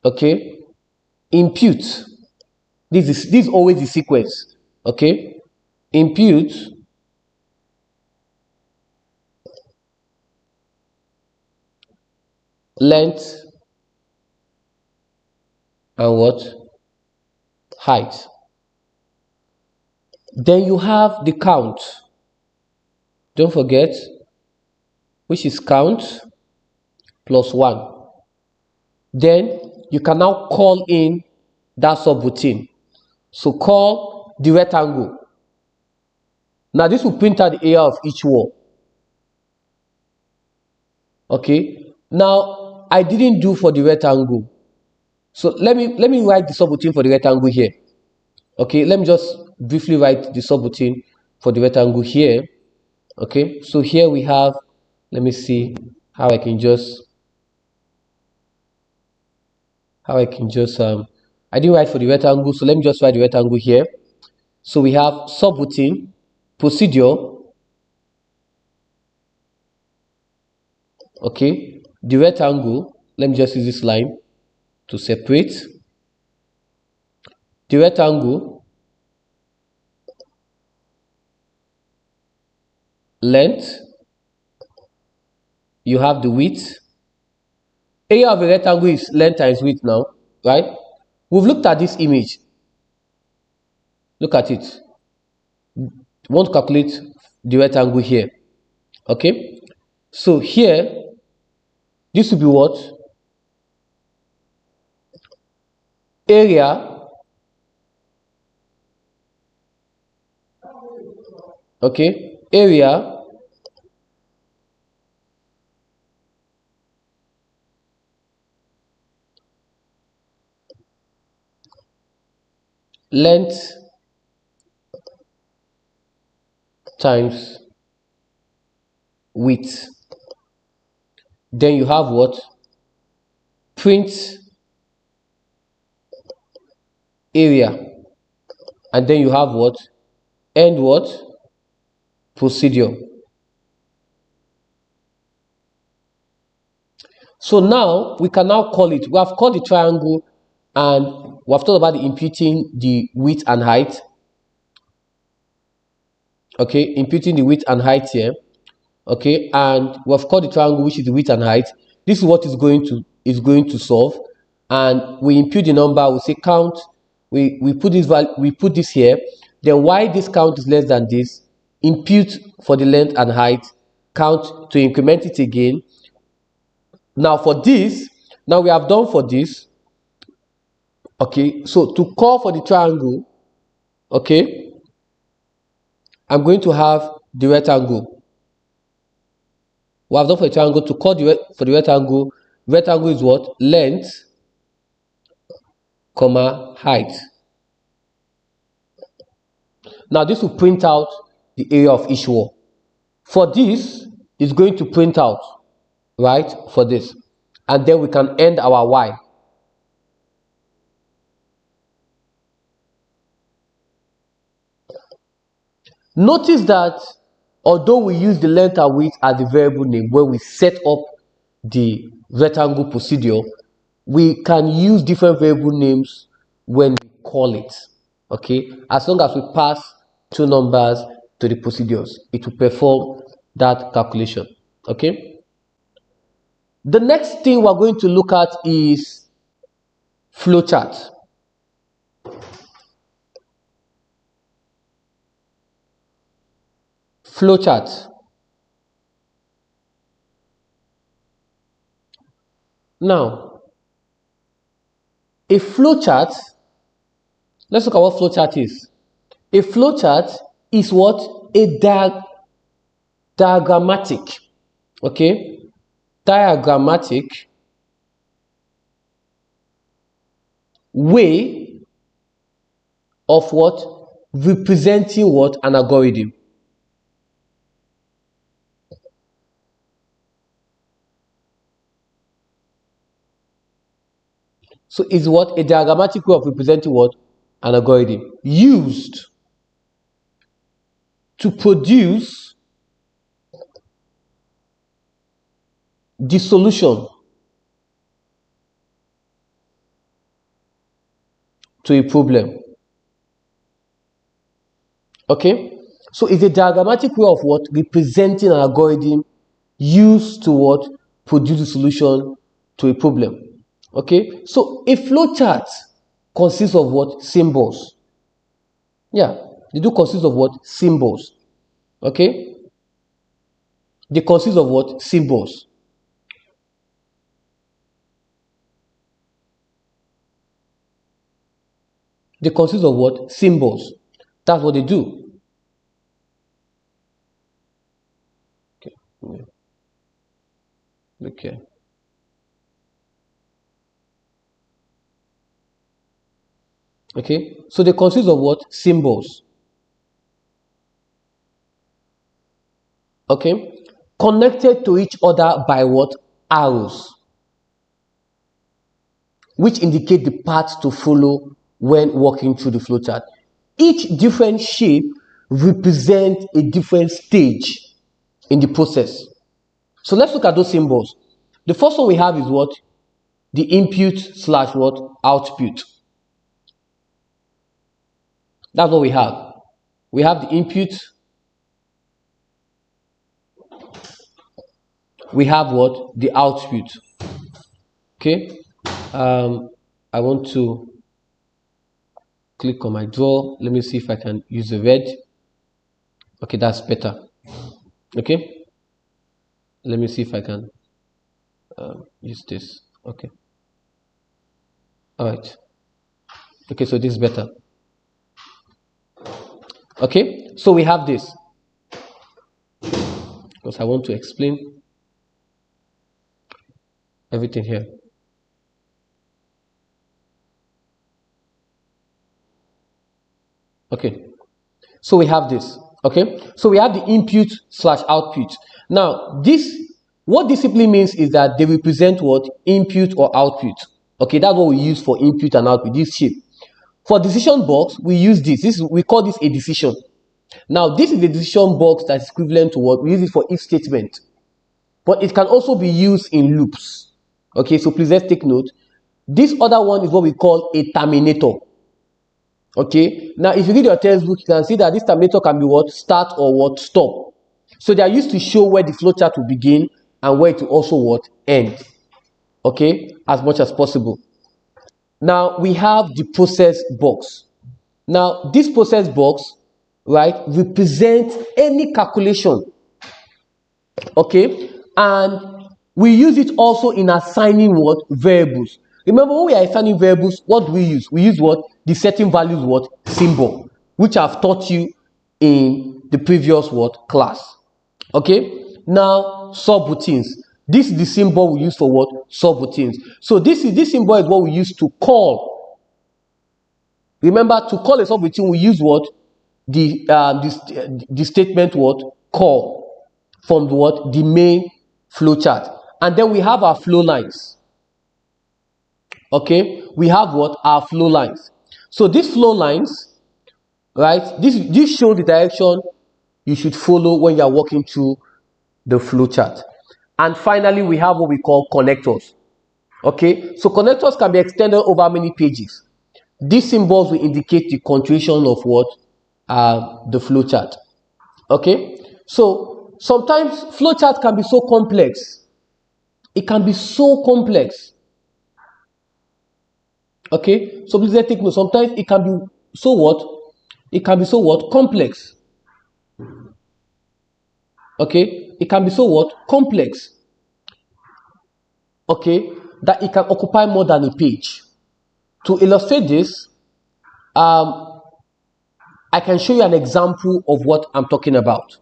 [SPEAKER 1] Okay. Impute. This is always the sequence. Okay. Impute length and what? Height. Then you have the count. Don't forget, which is count plus 1. Then you can now call in that subroutine. So call the rectangle. Now this will print out the area of each wall. Okay. Now I didn't do for the rectangle. So let me write the subroutine for the rectangle here. Okay, let me just briefly write the subroutine for the rectangle here. Okay, so here we have, let me see how I can just I didn't write for the rectangle, so let me just write the rectangle here. So we have subroutine, procedure, okay, the rectangle, let me just use this line to separate the rectangle, length, you have the width. Area of a rectangle is length times width now, right? We've looked at this image. Look at it. We want to calculate the rectangle here. Okay? So here, this will be what? Area. Okay? Area length times width. Then you have what? Print area. And then you have what? End what? procedure. So now we can now call it. We have called the triangle and we have talked about the imputing the width and height. Okay, imputing the width and height here. Okay, and we have called the triangle, which is the width and height. This is what is going to solve, and we impute the number. We say count. We put this value. We put this here. Then why this count is less than this? Impute for the length and height. Count to increment it again. Now for this, now we have done for this. Okay, so to call for the triangle, okay, I'm going to have the rectangle. We have done for the triangle. To call for the rectangle, rectangle is what? Length, comma, height. Now this will print out the area of each wall. For this, it's going to print out, right, for this. And then we can end our y. Notice that although we use the length and width as the variable name when we set up the rectangle procedure, we can use different variable names when we call it. Okay, as long as we pass two numbers to the procedures, it will perform that calculation. Okay, the next thing we're going to look at is flowchart. Flowchart. Now, a flowchart, let's look at what flowchart is. A flowchart is what? A diagrammatic, okay? Diagrammatic way of what? Representing what? An algorithm. So is what? A diagrammatic way of representing what? An algorithm. Used to produce the solution to a problem. Okay? So it's a diagrammatic way of what? Representing an algorithm used to what? Produce a solution to a problem. Okay? So a flowchart consists of what? Symbols. Yeah, they do consist of what? Symbols. Okay? They consist of what? Symbols. They consist of what? Symbols. That's what they do. Okay. Look here. Okay, so they consist of what? Symbols. Okay, connected to each other by what? Arrows, which indicate the path to follow when walking through the flowchart. Each different shape represents a different stage in the process. So let's look at those symbols. The first one we have is what? The input slash what? Output. That's what we have. We have the input. We have what? The output. Okay. I want to click on my draw. Let me see if I can use the red. Okay, that's better. Okay. Let me see if I can use this. Okay. All right. Okay, so this is better. Okay, so we have this. Because I want to explain everything here. Okay, so we have this. Okay, so we have the input slash output. Now, what this simply means is that they represent what? Input or output. Okay, that's what we use for input and output, this shape. For decision box, we use this. We call this a decision. Now, this is the decision box that's equivalent to what we use it for if statement, but it can also be used in loops. Okay, so please let's take note. This other one is what we call a terminator. Okay, now if you read your textbook, you can see that this terminator can be what? Start or what? Stop. So they are used to show where the flowchart will begin and where it will also what? End. Okay, as much as possible. Now we have the process box. Now this process box, right, represents any calculation. Okay, and we use it also in assigning what? Variables. Remember, when we are assigning variables, what do we use? We use what? The setting values what? Symbol, which I've taught you in the previous what? Class. Okay, now subroutines. This is the symbol we use for what? Subroutines. So this symbol is what we use to call. Remember, to call a subroutine, we use what? The statement what? Call from the what? The main flowchart. And then we have our flow lines. Okay, we have what? Our flow lines. So these flow lines, right? This shows the direction you should follow when you are walking through the flowchart. And finally, we have what we call connectors. Okay, so connectors can be extended over many pages. These symbols will indicate the continuation of what? The flowchart. Okay, so sometimes flowchart can be so complex. It can be so complex. Okay, so please let's take note. Sometimes it can be so what? It can be so what? Complex. Okay, it can be so what? Complex. Okay, that it can occupy more than a page. To illustrate this, I can show you an example of what I'm talking about.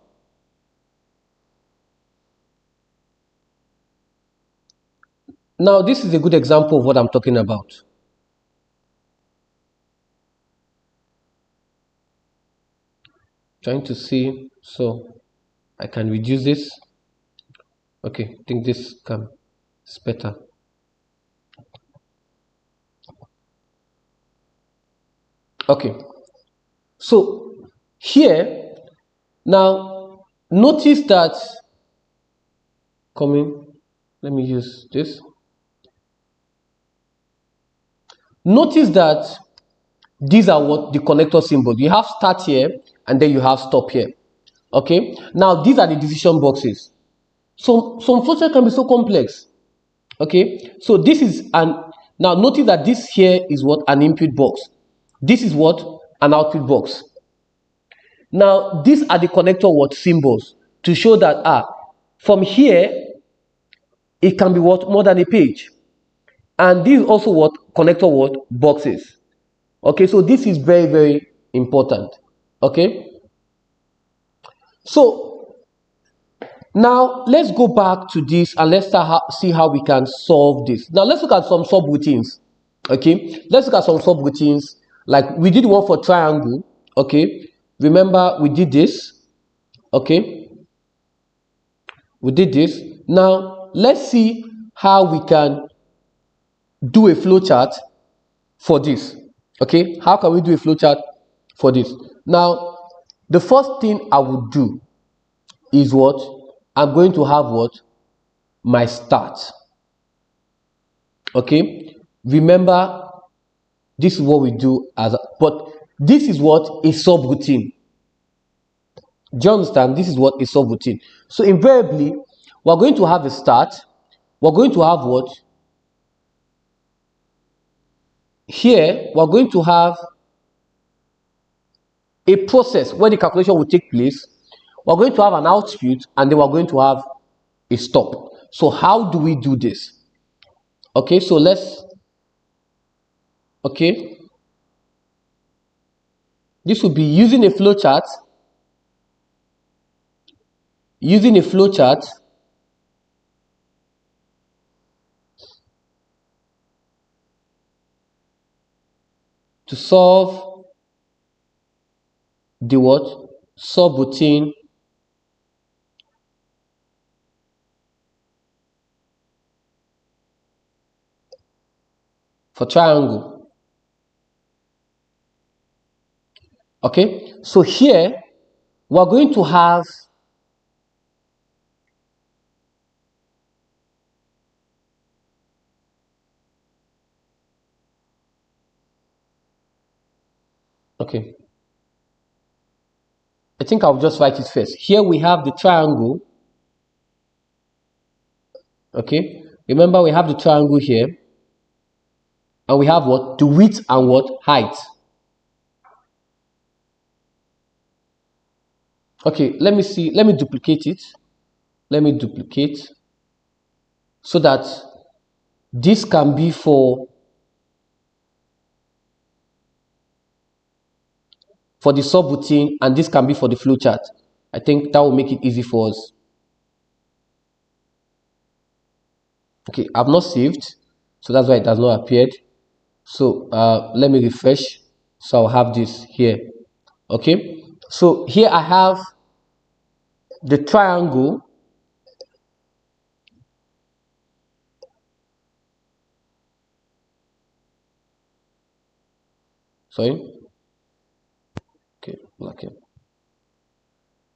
[SPEAKER 1] Now, this is a good example of what I'm talking about. Trying to see, so I can reduce this. Okay, I think this is better. Okay, so here, now notice that let me use this. Notice that these are what? The connector symbols. You have start here and then you have stop here. Okay, now these are the decision boxes. So some flowchart can be so complex. Okay, so this is now notice that this here is what? An input box. This is what? An output box. Now these are the connector what? Symbols to show that from here it can be what? More than a page. And this is also what? Connector what? Boxes. Okay, so this is very, very important. Okay, so now let's go back to this and let's see how we can solve this. Now let's look at some subroutines. Okay, let's look at some subroutines. Like we did one for triangle. Okay, remember we did this. Okay, we did this. Now let's see how we can do a flowchart for this. Okay, how can we do a flowchart for this? Now, the first thing I would do is what? I'm going to have what? My start. Okay, remember this is what we do but this is what? A subroutine. Do you understand? This is what? A subroutine. So invariably, we're going to have a start. We're going to have what? Here, we're going to have a process where the calculation will take place. We're going to have an output and then we're going to have a stop. So how do we do this? Okay, so this will be using a flowchart. Using a flowchart to solve the what? Subroutine for triangle. Okay, so here we're going to have okay, I think I'll just write it first. Here we have the triangle. Okay, remember we have the triangle here, and we have what? The width and what? Height. Okay, let me see. Let me duplicate it. Let me duplicate so that this can be for the subroutine and this can be for the flowchart. I think that will make it easy for us. Okay, I've not saved, so that's why it has not appeared. So let me refresh. So I'll have this here. Okay, so here I have the triangle. Sorry. Okay.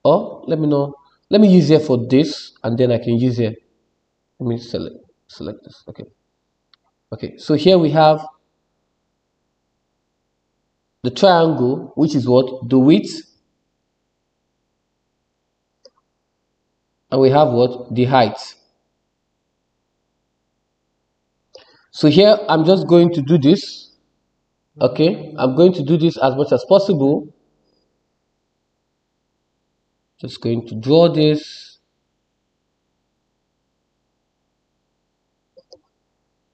[SPEAKER 1] Or let me know. Let me use here for this, and then I can use here. Let me select this. Okay. So here we have the triangle, which is what? The width, and we have what? The height. So here I'm just going to do this. Okay, I'm going to do this as much as possible. Just going to draw this.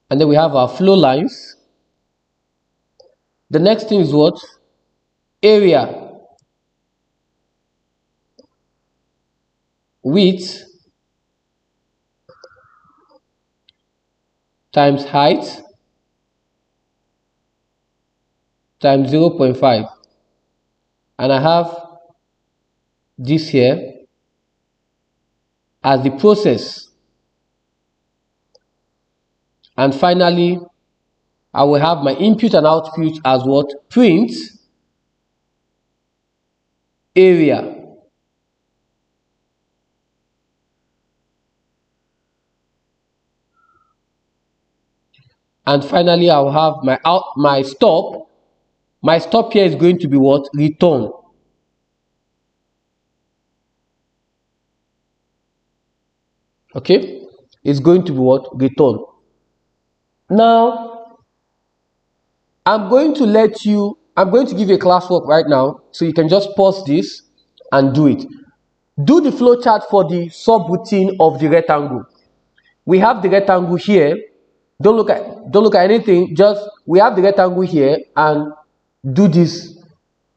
[SPEAKER 1] And then we have our flow lines. The next thing is what? Area, width times height times 0.5. And I have this here as the process. And finally, I will have my input and output as what? Print area. And finally, I will have my stop. My stop here is going to be what? Return. Okay, it's going to be what? Return. Now, I'm going to give you a classwork right now, so you can just pause this and do it. Do the flowchart for the subroutine of the rectangle. We have the rectangle here. Don't look at anything. Just we have the rectangle here, and do this.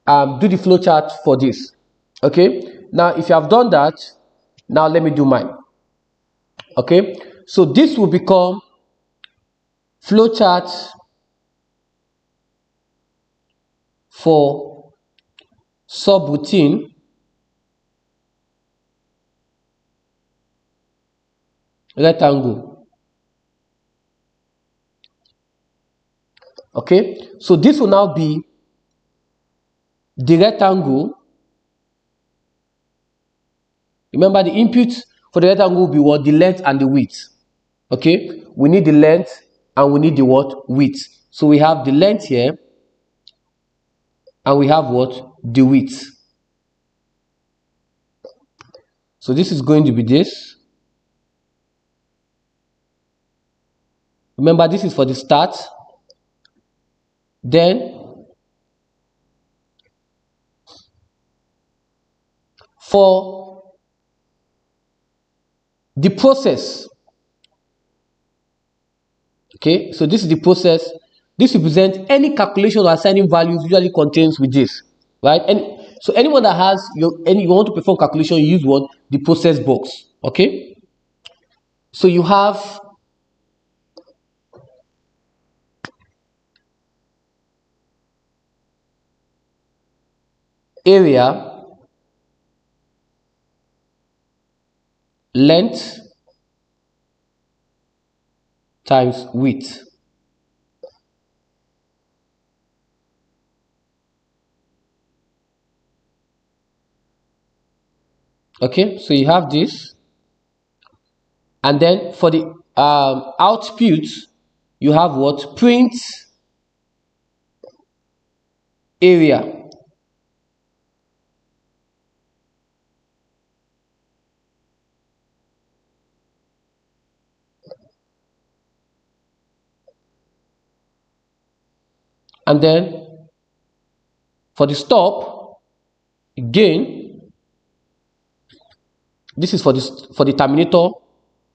[SPEAKER 1] Do the flowchart for this. Okay. Now, if you have done that, now let me do mine. Okay. So this will become flowchart for subroutine rectangle. Okay, so this will now be the rectangle. Remember, the input for the rectangle will be what? The length and the width. Okay, we need the length and we need the what? Width. So we have the length here and we have what? The width. So this is going to be this. Remember, this is for the start. Then for the process. Okay, so this is the process. This represents any calculation or assigning values usually contains with this, right? And so anyone that has you want to perform calculation, you use what? The process box. Okay, so you have area, length times width. Okay, so you have this, and then for the output, you have what? Print area. And then for the stop, again, this is for the terminator.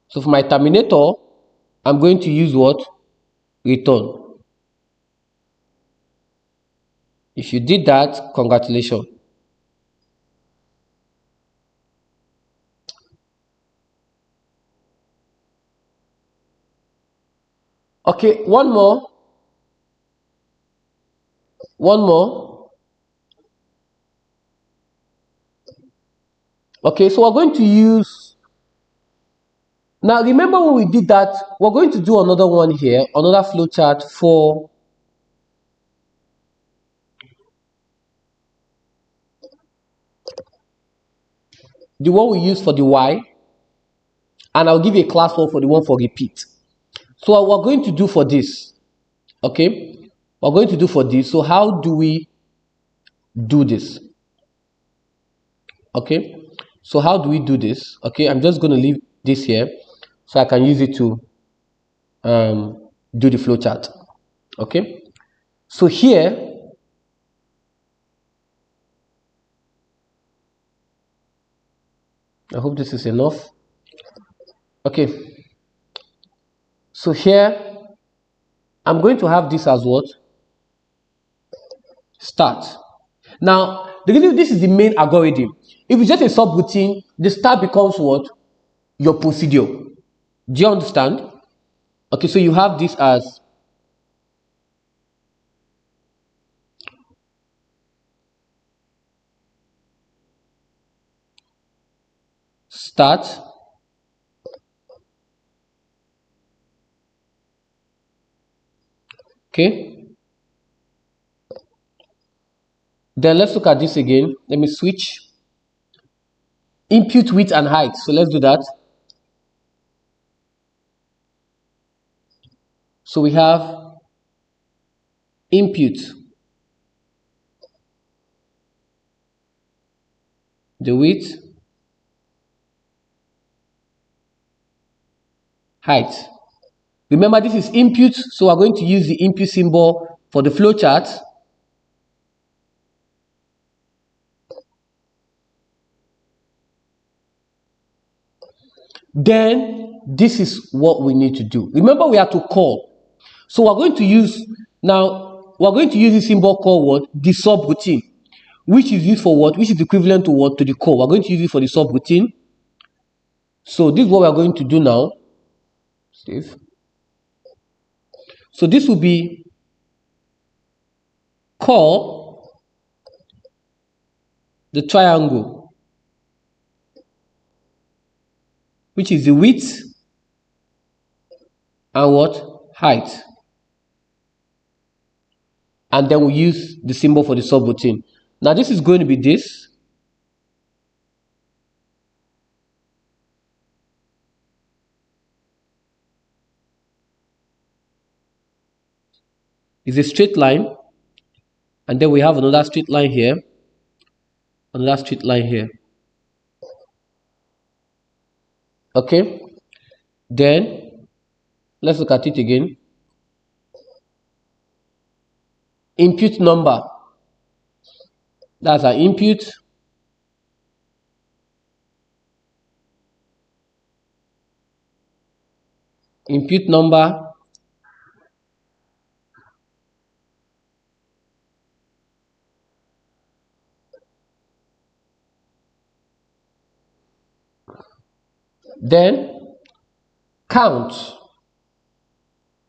[SPEAKER 1] So for my terminator, I'm going to use what? Return. If you did that, congratulations. Okay, one more. One more. Okay, so we're going to use, now remember when we did that, we're going to do another one here, another flowchart for the one we use for the Y, and I'll give you a class one for the one for repeat. So what we're going to do for this, okay, we're going to do for this, so how do we do this? Okay, so how do we do this? Okay, I'm just going to leave this here so I can use it to do the flowchart. Okay, so here, I hope this is enough. Okay, so here I'm going to have this as what? Start. Now, the reason this is the main algorithm. If it's just a subroutine, the start becomes what? Your procedure. Do you understand? Okay, so you have this as start. Okay. Then let's look at this again. Let me switch. Input width and height. So let's do that. So we have input, the width, height. Remember, this is input, so we're going to use the input symbol for the flowchart. Then this is what we need to do. Remember, we have to call. So we're going to use, now we're going to use this symbol called what? The subroutine, which is used for what? Which is equivalent to what? To the call. We're going to use it for the subroutine. So this is what we're going to do now. Save. So this will be call the triangle, which is the width and what? Height. And then we use the symbol for the subroutine. Now this is going to be this. It's a straight line. And then we have another straight line here. Another straight line here. Okay. Then let's look at it again. Input number. That's our input. Input number. Then count.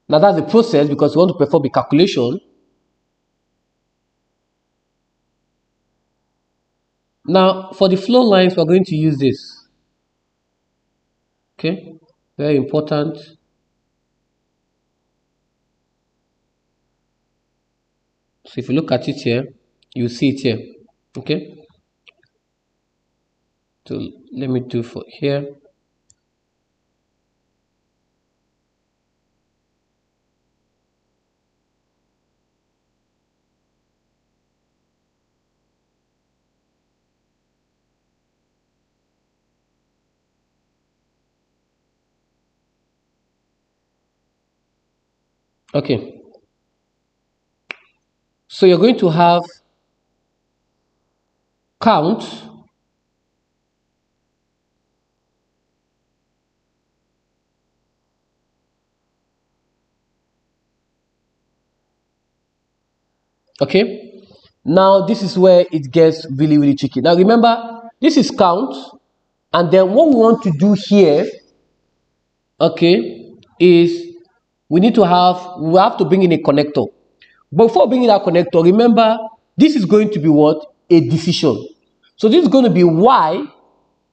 [SPEAKER 1] Now that's the process because we want to perform a calculation. Now for the flow lines, we're going to use this. Okay, very important. So if you look at it here, you see it here. Okay. So let me do for here. Okay, so you're going to have count, okay. Now this is where it gets really tricky. Now remember, this is count, and then what we want to do here, okay, is we have to bring in a connector. But before bringing that connector, remember this is going to be what? A decision. So this is going to be why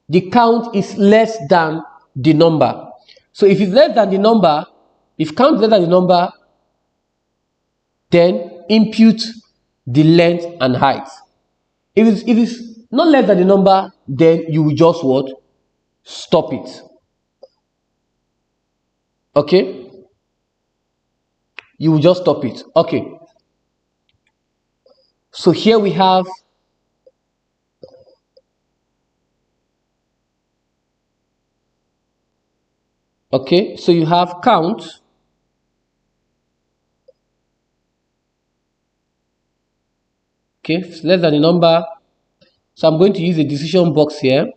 [SPEAKER 1] the count is less than the number. So if it's less than the number, if count is less than the number, then impute the length and height. If it's not less than the number, then you will just what? Stop it. Okay? You will just stop it. Okay. So here we have okay, so you have count. Okay, it's less than the number. So I'm going to use a decision box here.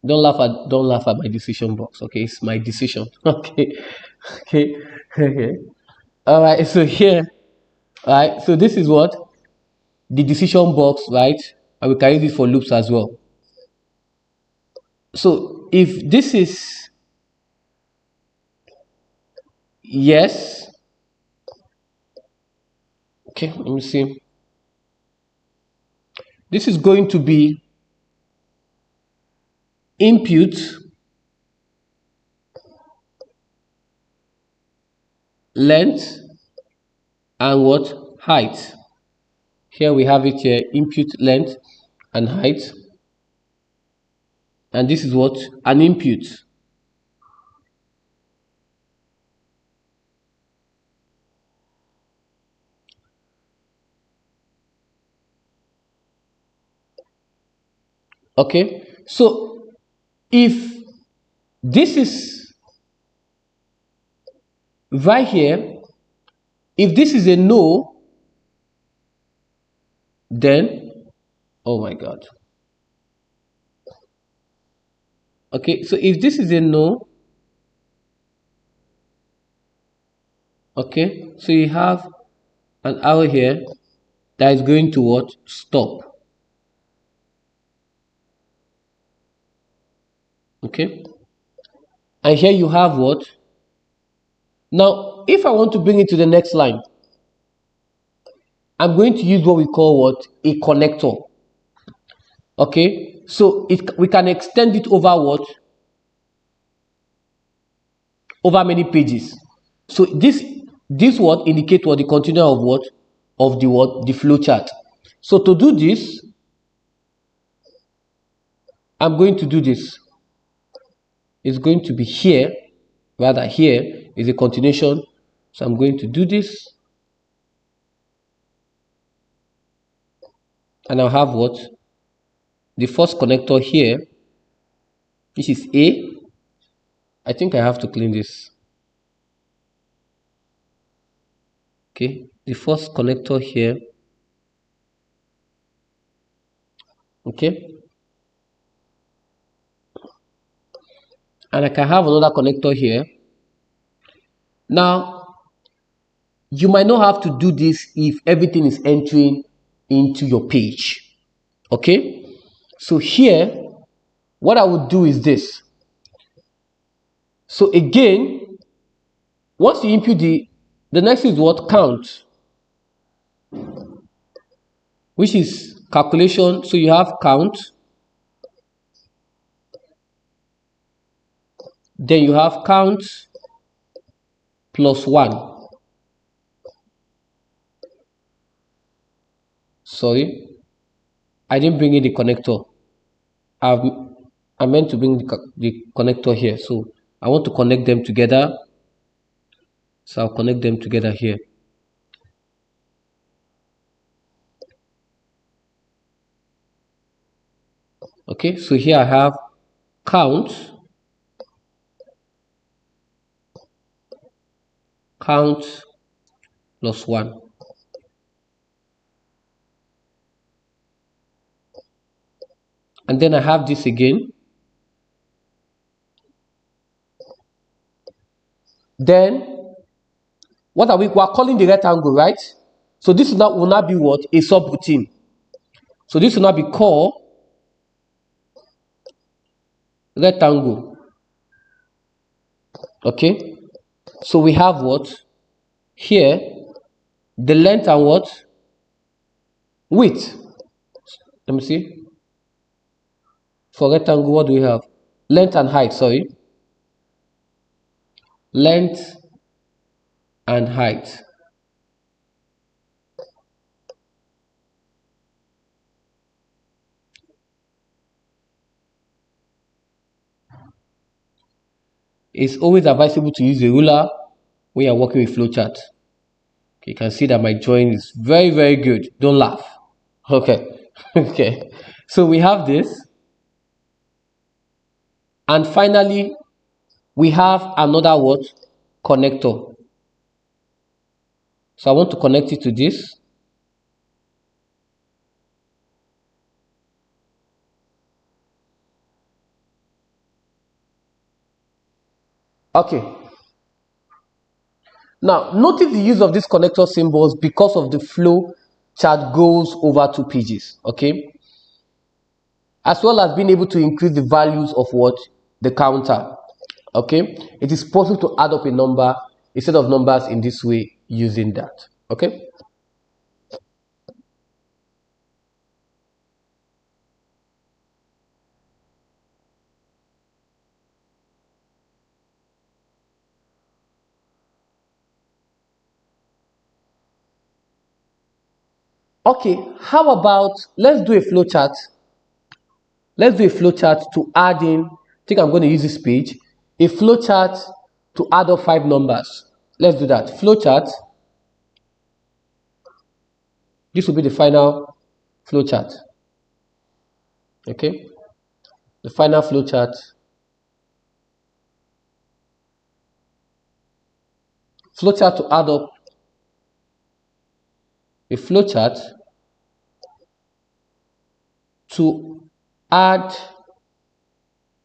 [SPEAKER 1] Don't laugh at my decision box. Okay, it's my decision. Okay. Okay. Okay. All right, so here, right, so this is what the decision box, right? And we can use it for loops as well. So if this is yes, okay, let me see. This is going to be input length and what? Height. Here we have it here, input length and height. And this is what? An input. Okay, so if this is right here, if this is a no, then oh my god. Okay, so if this is a no, okay, so you have an arrow here that is going to what? Stop. Okay, and here you have what? Now if I want to bring it to the next line, I'm going to use what we call what? A connector. Okay, so we can extend it over what? Over many pages. So this what indicate what? The continuum of what? Of the what? The flowchart. So to do this, I'm going to do this. It's going to be here, rather here is a continuation. So I'm going to do this. And I'll have what? The first connector here, which is A. I think I have to clean this. Okay, the first connector here. Okay. And I can have another connector here. Now, you might not have to do this if everything is entering into your page. Okay. So here, what I would do is this. So again, once you input the next is what? Count, which is calculation. So you have count, then you have count plus 1. Sorry, I didn't bring in the connector. I meant to bring the connector here, so I want to connect them together. So I'll connect them together here. Okay, so here I have count plus 1. And then I have this again. Then what are we are calling the rectangle, right? So this will not be what? A subroutine. So this will not be called rectangle. Okay, so we have what here, the length and what width. Let me see. For rectangle, what do we have? Length and height, sorry. Length and height. It's always advisable to use a ruler when you're working with flowchart. Okay, you can see that my drawing is very, very good. Don't laugh. Okay. Okay. So we have this. And finally, we have another what? Connector. So I want to connect it to this. Okay. Now, notice the use of these connector symbols because of the flow chart goes over 2 pages. Okay. As well as being able to increase the values of what? The counter. Okay. It is possible to add up a number, a set of numbers in this way using that. Okay. Okay, how about let's do a flowchart. Let's do a flowchart to add in, I think I'm going to use this page, a flowchart to add up 5 numbers. Let's do that. Flowchart. This will be the final flowchart. Okay, the final flowchart. Flowchart to add up a flowchart to add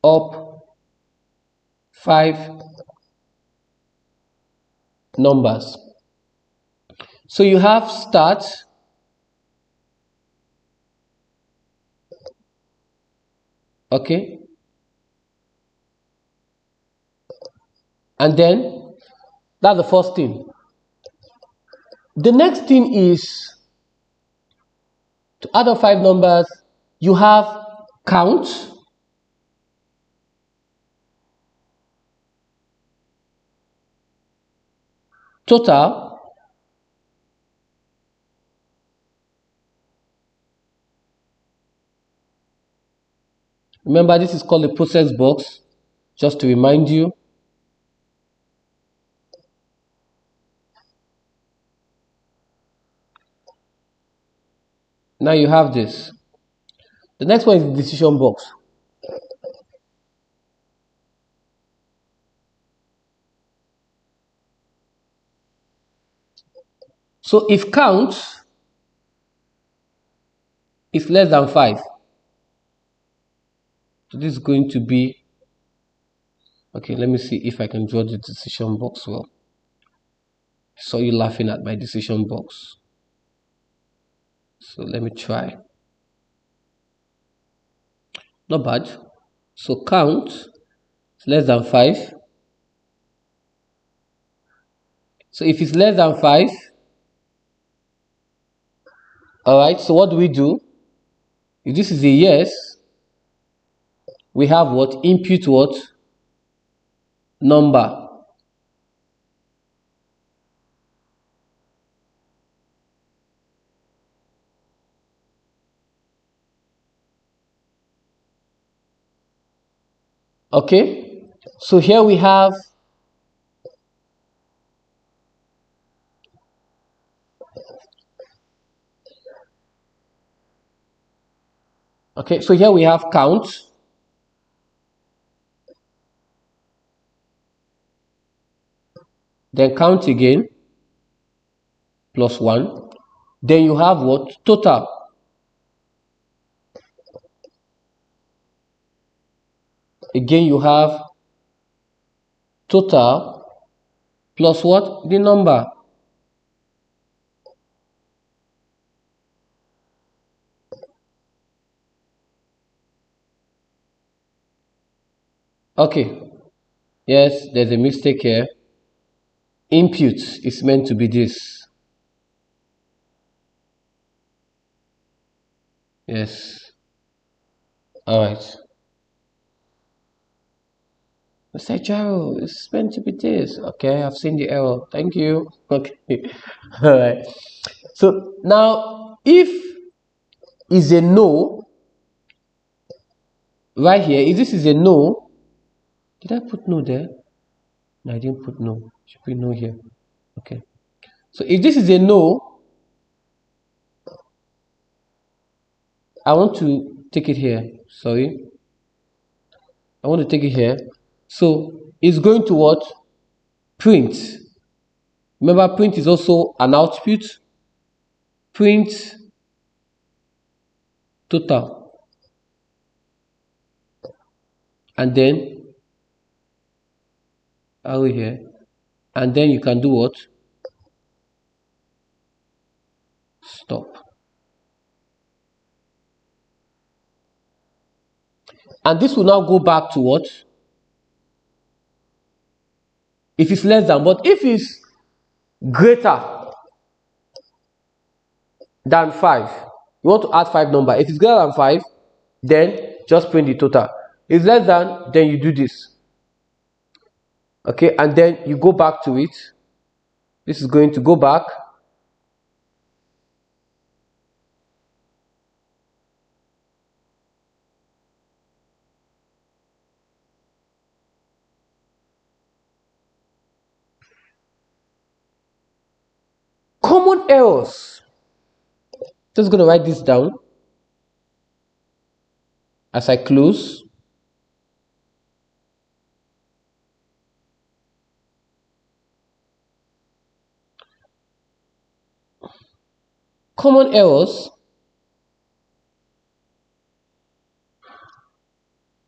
[SPEAKER 1] up 5 numbers. So you have start, okay, and then that's the first thing. The next thing is to add up 5 numbers. You have count, total, remember this is called the process box, just to remind you. Now you have this. The next one is the decision box. So if count is less than 5, so this is going to be, okay, let me see if I can draw the decision box well. I saw you laughing at my decision box. So let me try. Not bad. So count is less than 5. So if it's less than 5, alright, so what do we do? If this is a yes, we have what? Input what? Number. Okay, so here we have count, then count again, plus 1. Then you have what? Total. Again, you have total plus what? The number. Okay. Yes, there's a mistake here. Input is meant to be this. Yes. All right. Mr. Ajiro, it's meant to be this. Okay, I've seen the error. Thank you. Okay. All right. So now, if is a no, right here, if this is a no, did I put no there? No, I didn't put no. Should be no here. Okay. So if this is a no, I want to take it here. Sorry. I want to take it here. So it's going to what? Print. Remember, print is also an output. Print total. And then arrow here. And then you can do what? Stop. And this will now go back to what? If it's less than, but if it's greater than 5, you want to add 5 number. If it's greater than 5, then just print the total. If it's less than, then you do this. Okay, and then you go back to it. This is going to go back. Common errors. Just going to write this down as I close. Common errors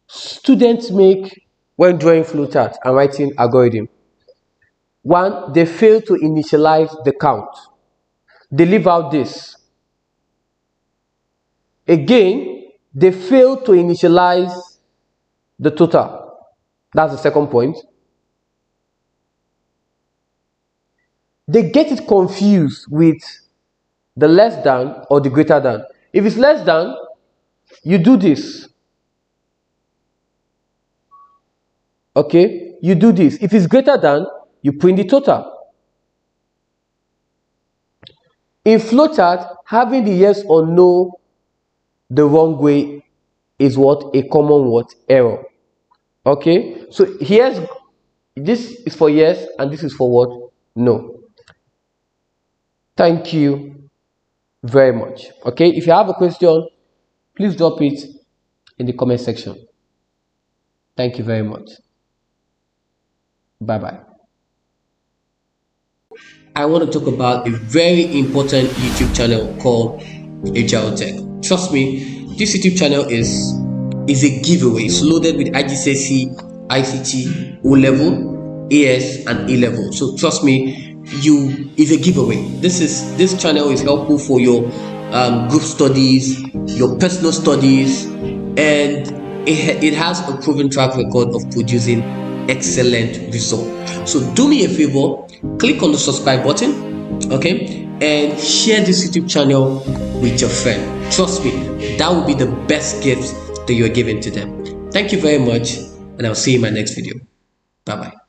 [SPEAKER 1] students make when drawing flowchart and writing algorithm. 1, they fail to initialize the count. They leave out this. Again, they fail to initialize the total. That's the second point. They get it confused with the less than or the greater than. If it's less than, you do this. Okay, you do this. If it's greater than, you print the total. In flowchart, having the yes or no the wrong way is what? A common what? Error. Okay, so this is for yes and this is for what? No. Thank you very much. Okay, if you have a question, please drop it in the comment section. Thank you very much. Bye bye. I want to talk about a very important YouTube channel called Ajiro Tech. Trust me, this YouTube channel is a giveaway. It's loaded with IGCSE, ICT, O-level, AS, and A-level. So trust me, it's a giveaway. This channel is helpful for your group studies, your personal studies, and it has a proven track record of producing excellent results. So do me a favor, click on the subscribe button, okay, and share this YouTube channel with your friend. Trust me, that will be the best gift that you're giving to them. Thank you very much, and I'll see you in my next video. Bye bye.